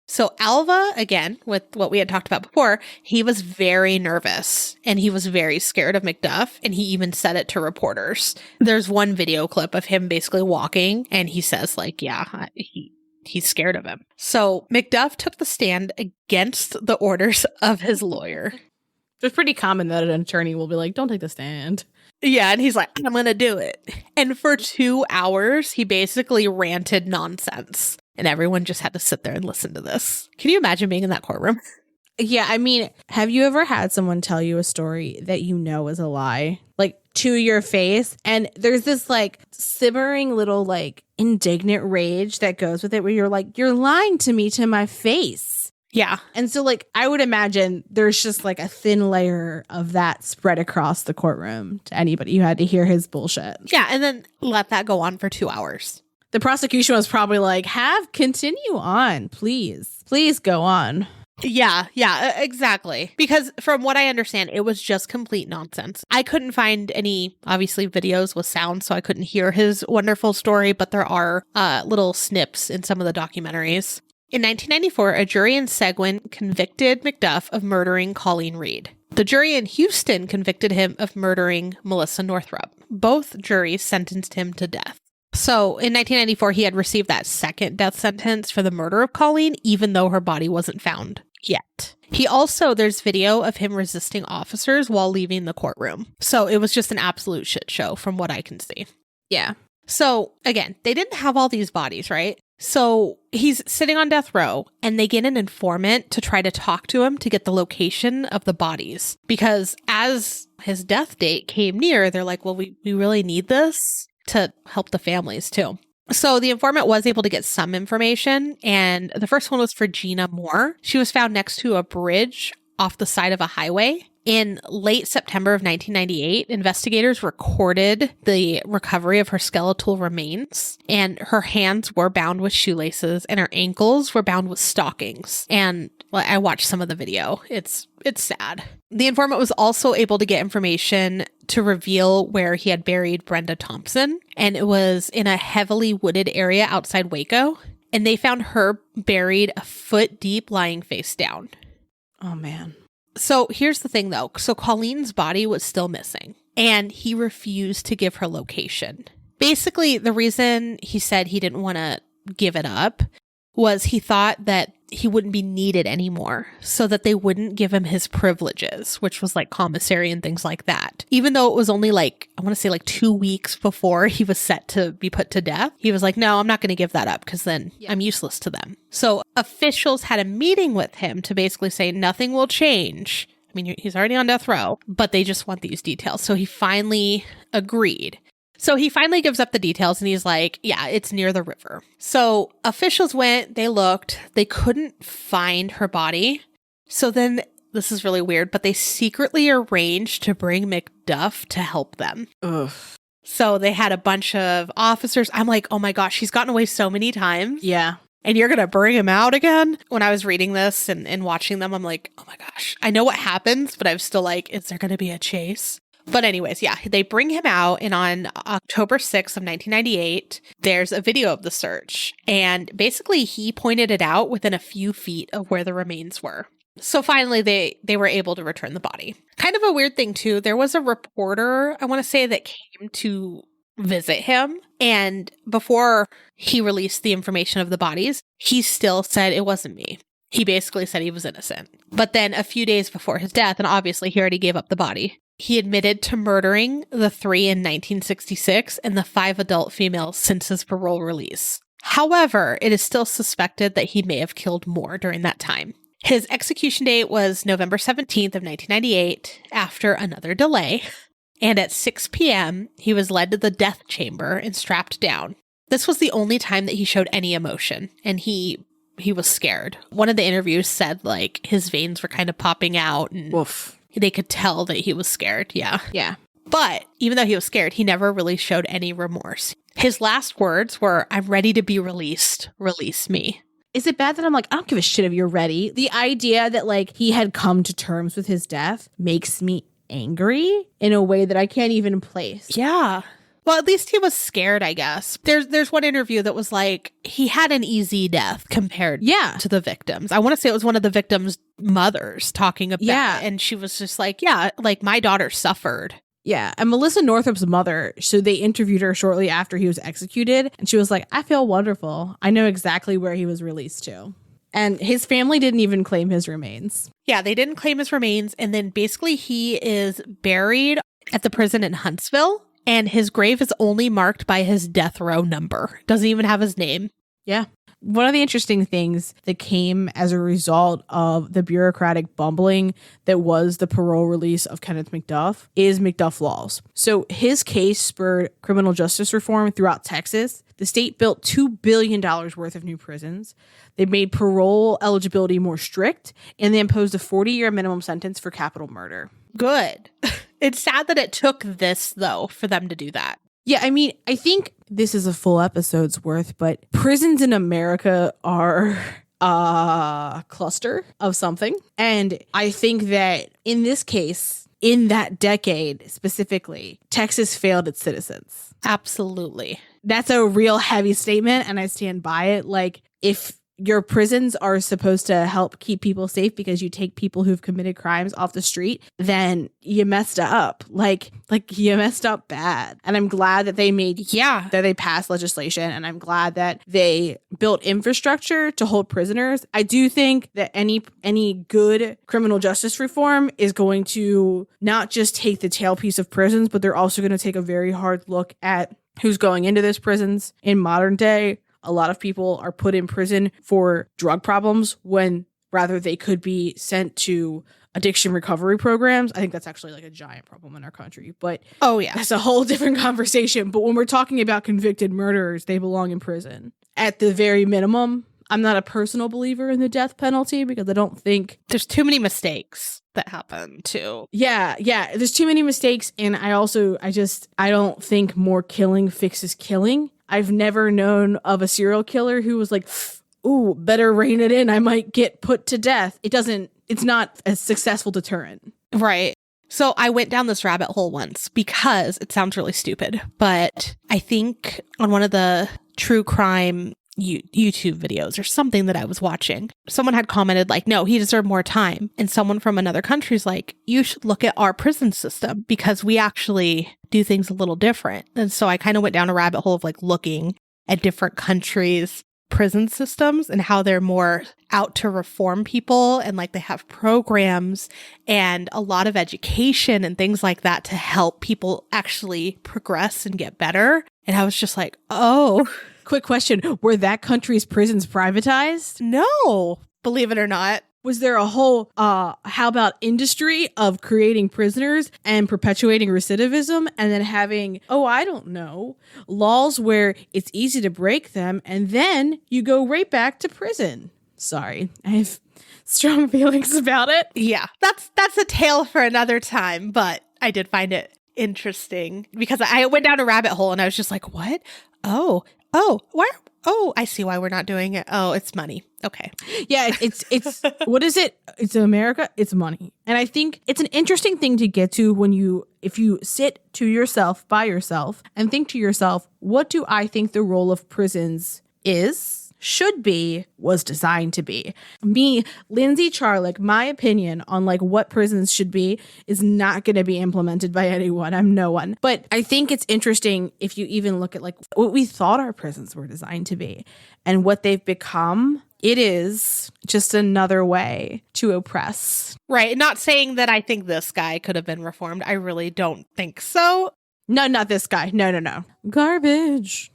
So Alva, again, with what we had talked about before, he was very nervous and he was very scared of McDuff, and he even said it to reporters. There's one video clip of him basically walking, and he says like, yeah, he's scared of him. So McDuff took the stand against the orders of his lawyer. It's pretty common that an attorney will be like, don't take the stand. Yeah, and he's like, I'm going to do it. And for 2 hours, he basically ranted nonsense. And everyone just had to sit there and listen to this. Can you imagine being in that courtroom? Yeah, I mean, have you ever had someone tell you a story that you know is a lie? Like, to your face? And there's this, like, simmering little, like, indignant rage that goes with it where you're like, you're lying to me to my face. Yeah. And so, like, I would imagine there's just, like, a thin layer of that spread across the courtroom to anybody who had to hear his bullshit. Yeah, and then let that go on for 2 hours. The prosecution was probably like, continue on, please. Please go on. Yeah, exactly. Because from what I understand, it was just complete nonsense. I couldn't find any, obviously, videos with sound, so I couldn't hear his wonderful story, but there are little snips in some of the documentaries. In 1994, a jury in Seguin convicted McDuff of murdering Colleen Reed. The jury in Houston convicted him of murdering Melissa Northrup. Both juries sentenced him to death. So in 1994, he had received that second death sentence for the murder of Colleen, even though her body wasn't found yet. There's video of him resisting officers while leaving the courtroom. So it was just an absolute shit show from what I can see. Yeah. So again, they didn't have all these bodies, right? So he's sitting on death row, and they get an informant to try to talk to him to get the location of the bodies. Because as his death date came near, they're like, well, we really need this to help the families too. So the informant was able to get some information, and the first one was for Gina Moore. She was found next to a bridge off the side of a highway. In late September of 1998, investigators recorded the recovery of her skeletal remains, and her hands were bound with shoelaces and her ankles were bound with stockings. And I watched some of the video. It's sad. The informant was also able to get information to reveal where he had buried Brenda Thompson, and it was in a heavily wooded area outside Waco, and they found her buried a foot deep, lying face down. Oh, man. So here's the thing, though. So Colleen's body was still missing, and he refused to give her location. Basically, the reason he said he didn't want to give it up was he thought that he wouldn't be needed anymore, so that they wouldn't give him his privileges, which was like commissary and things like that. Even though it was only I want to say 2 weeks before he was set to be put to death, he was like, no, I'm not going to give that up because then I'm useless to them. So officials had a meeting with him to basically say nothing will change. I mean, he's already on death row, but they just want these details. So he finally agreed. So he finally gives up the details and he's like, yeah, it's near the river. So officials went, they looked, they couldn't find her body. So then, this is really weird, but they secretly arranged to bring McDuff to help them. Ugh. So they had a bunch of officers. I'm like, oh my gosh, he's gotten away so many times. Yeah. And you're going to bring him out again? When I was reading this and watching them, I'm like, oh my gosh, I know what happens, but I'm still like, is there going to be a chase? But anyways, yeah, they bring him out, and on October 6th of 1998, there's a video of the search. And basically, he pointed it out within a few feet of where the remains were. So finally, they were able to return the body. Kind of a weird thing, too. There was a reporter, I want to say, that came to visit him. And before he released the information of the bodies, he still said, it wasn't me. He basically said he was innocent. But then a few days before his death, and obviously he already gave up the body, he admitted to murdering the 3 in 1966 and the 5 adult females since his parole release. However, it is still suspected that he may have killed more during that time. His execution date was November 17th of 1998 after another delay. And at 6 p.m., he was led to the death chamber and strapped down. This was the only time that he showed any emotion, and he was scared. One of the interviews said his veins were kind of popping out and Woof. They could tell that he was scared. Yeah. Yeah. But even though he was scared, he never really showed any remorse. His last words were, I'm ready to be released. Release me. Is it bad that I'm like, I don't give a shit if you're ready? The idea that he had come to terms with his death makes me angry in a way that I can't even place. Yeah. Well, at least he was scared, I guess. There's one interview that was like, he had an easy death compared to the victims. I want to say it was one of the victims' mothers talking about it. And she was just like, my daughter suffered. Yeah. And Melissa Northrop's mother, so they interviewed her shortly after he was executed. And she was like, I feel wonderful. I know exactly where he was released to. And his family didn't even claim his remains. Yeah, they didn't claim his remains. And then basically he is buried at the prison in Huntsville. And his grave is only marked by his death row number. Doesn't even have his name. Yeah. One of the interesting things that came as a result of the bureaucratic bumbling that was the parole release of Kenneth McDuff is McDuff laws. So his case spurred criminal justice reform throughout Texas. The state built $2 billion worth of new prisons. They made parole eligibility more strict, and they imposed a 40-year minimum sentence for capital murder. Good. It's sad that it took this, though, for them to do that. Yeah, I mean, I think this is a full episode's worth, but prisons in America are a cluster of something. And I think that in this case, in that decade specifically, Texas failed its citizens. Absolutely. That's a real heavy statement, and I stand by it. If your prisons are supposed to help keep people safe because you take people who've committed crimes off the street, then you messed up. You messed up bad. And I'm glad that they passed legislation, and I'm glad that they built infrastructure to hold prisoners. I do think that any good criminal justice reform is going to not just take the tailpiece of prisons, but they're also going to take a very hard look at who's going into those prisons in modern day. A lot of people are put in prison for drug problems when rather they could be sent to addiction recovery programs. I think that's actually like a giant problem in our country, but Oh, yeah. that's a whole different conversation. But when we're talking about convicted murderers, they belong in prison at the very minimum. I'm not a personal believer in the death penalty because I don't think There's too many mistakes that happen too. Yeah. There's too many mistakes. And I don't think more killing fixes killing. I've never known of a serial killer who was like, ooh, better rein it in. I might get put to death. It's not a successful deterrent. Right. So I went down this rabbit hole once because it sounds really stupid, but I think on one of the true crime YouTube videos or something that I was watching, someone had commented like, no, he deserved more time. And someone from another country is like, you should look at our prison system because we actually do things a little different. And so I kind of went down a rabbit hole of like looking at different countries' prison systems and how they're more out to reform people, and like they have programs and a lot of education and things like that to help people actually progress and get better. And I was just like, oh. Quick question. Were that country's prisons privatized? No, believe it or not. Was there a whole, how about industry of creating prisoners and perpetuating recidivism and then having, I don't know, laws where it's easy to break them and then you go right back to prison? Sorry, I have strong feelings about it. Yeah, that's a tale for another time, but I did find it interesting because I went down a rabbit hole and I was just like, what? Why? Oh, I see why we're not doing it. Oh, it's money. Okay. Yeah, it's what is it? It's America. It's money. And I think it's an interesting thing to get to if you sit to yourself by yourself and think to yourself, what do I think the role of prisons is? Should be, was designed to be. Me, Lindsay Charlick, my opinion on like what prisons should be is not going to be implemented by anyone. I'm no one. But I think it's interesting if you even look at like what we thought our prisons were designed to be and what they've become. It is just another way to oppress. Right. Not saying that I think this guy could have been reformed. I really don't think so. No, not this guy. No. Garbage.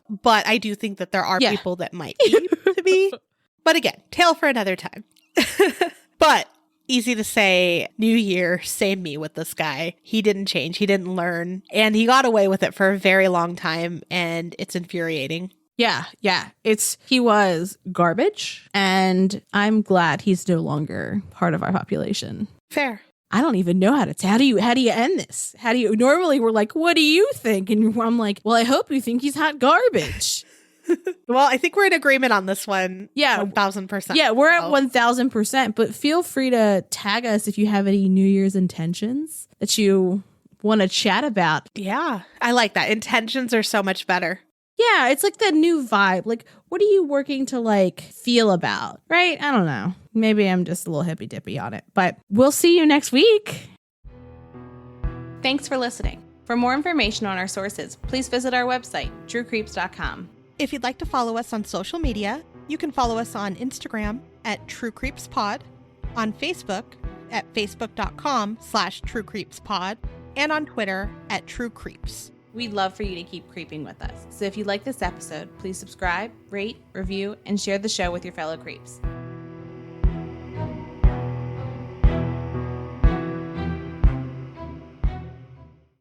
But I do think that there are people that might need to be. But again, tale for another time. But easy to say, new year, same me with this guy. He didn't change. He didn't learn. And he got away with it for a very long time. And it's infuriating. Yeah. He was garbage. And I'm glad he's no longer part of our population. Fair. I don't even know how do you end this? Normally we're like, what do you think? And I'm like, well, I hope you think he's hot garbage. Well, I think we're in agreement on this one. Yeah. 1,000%. Yeah, we're at 1,000%, but feel free to tag us if you have any New Year's intentions that you want to chat about. Yeah, I like that. Intentions are so much better. Yeah, it's like the new vibe. Like, what are you working to like feel about? Right? I don't know. Maybe I'm just a little hippy dippy on it, but we'll see you next week. Thanks for listening. For more information on our sources, please visit our website, truecreeps.com. If you'd like to follow us on social media, you can follow us on Instagram at TrueCreepsPod, on Facebook at facebook.com/TrueCreepsPod, and on Twitter at TrueCreeps. We'd love for you to keep creeping with us. So if you like this episode, please subscribe, rate, review, and share the show with your fellow creeps.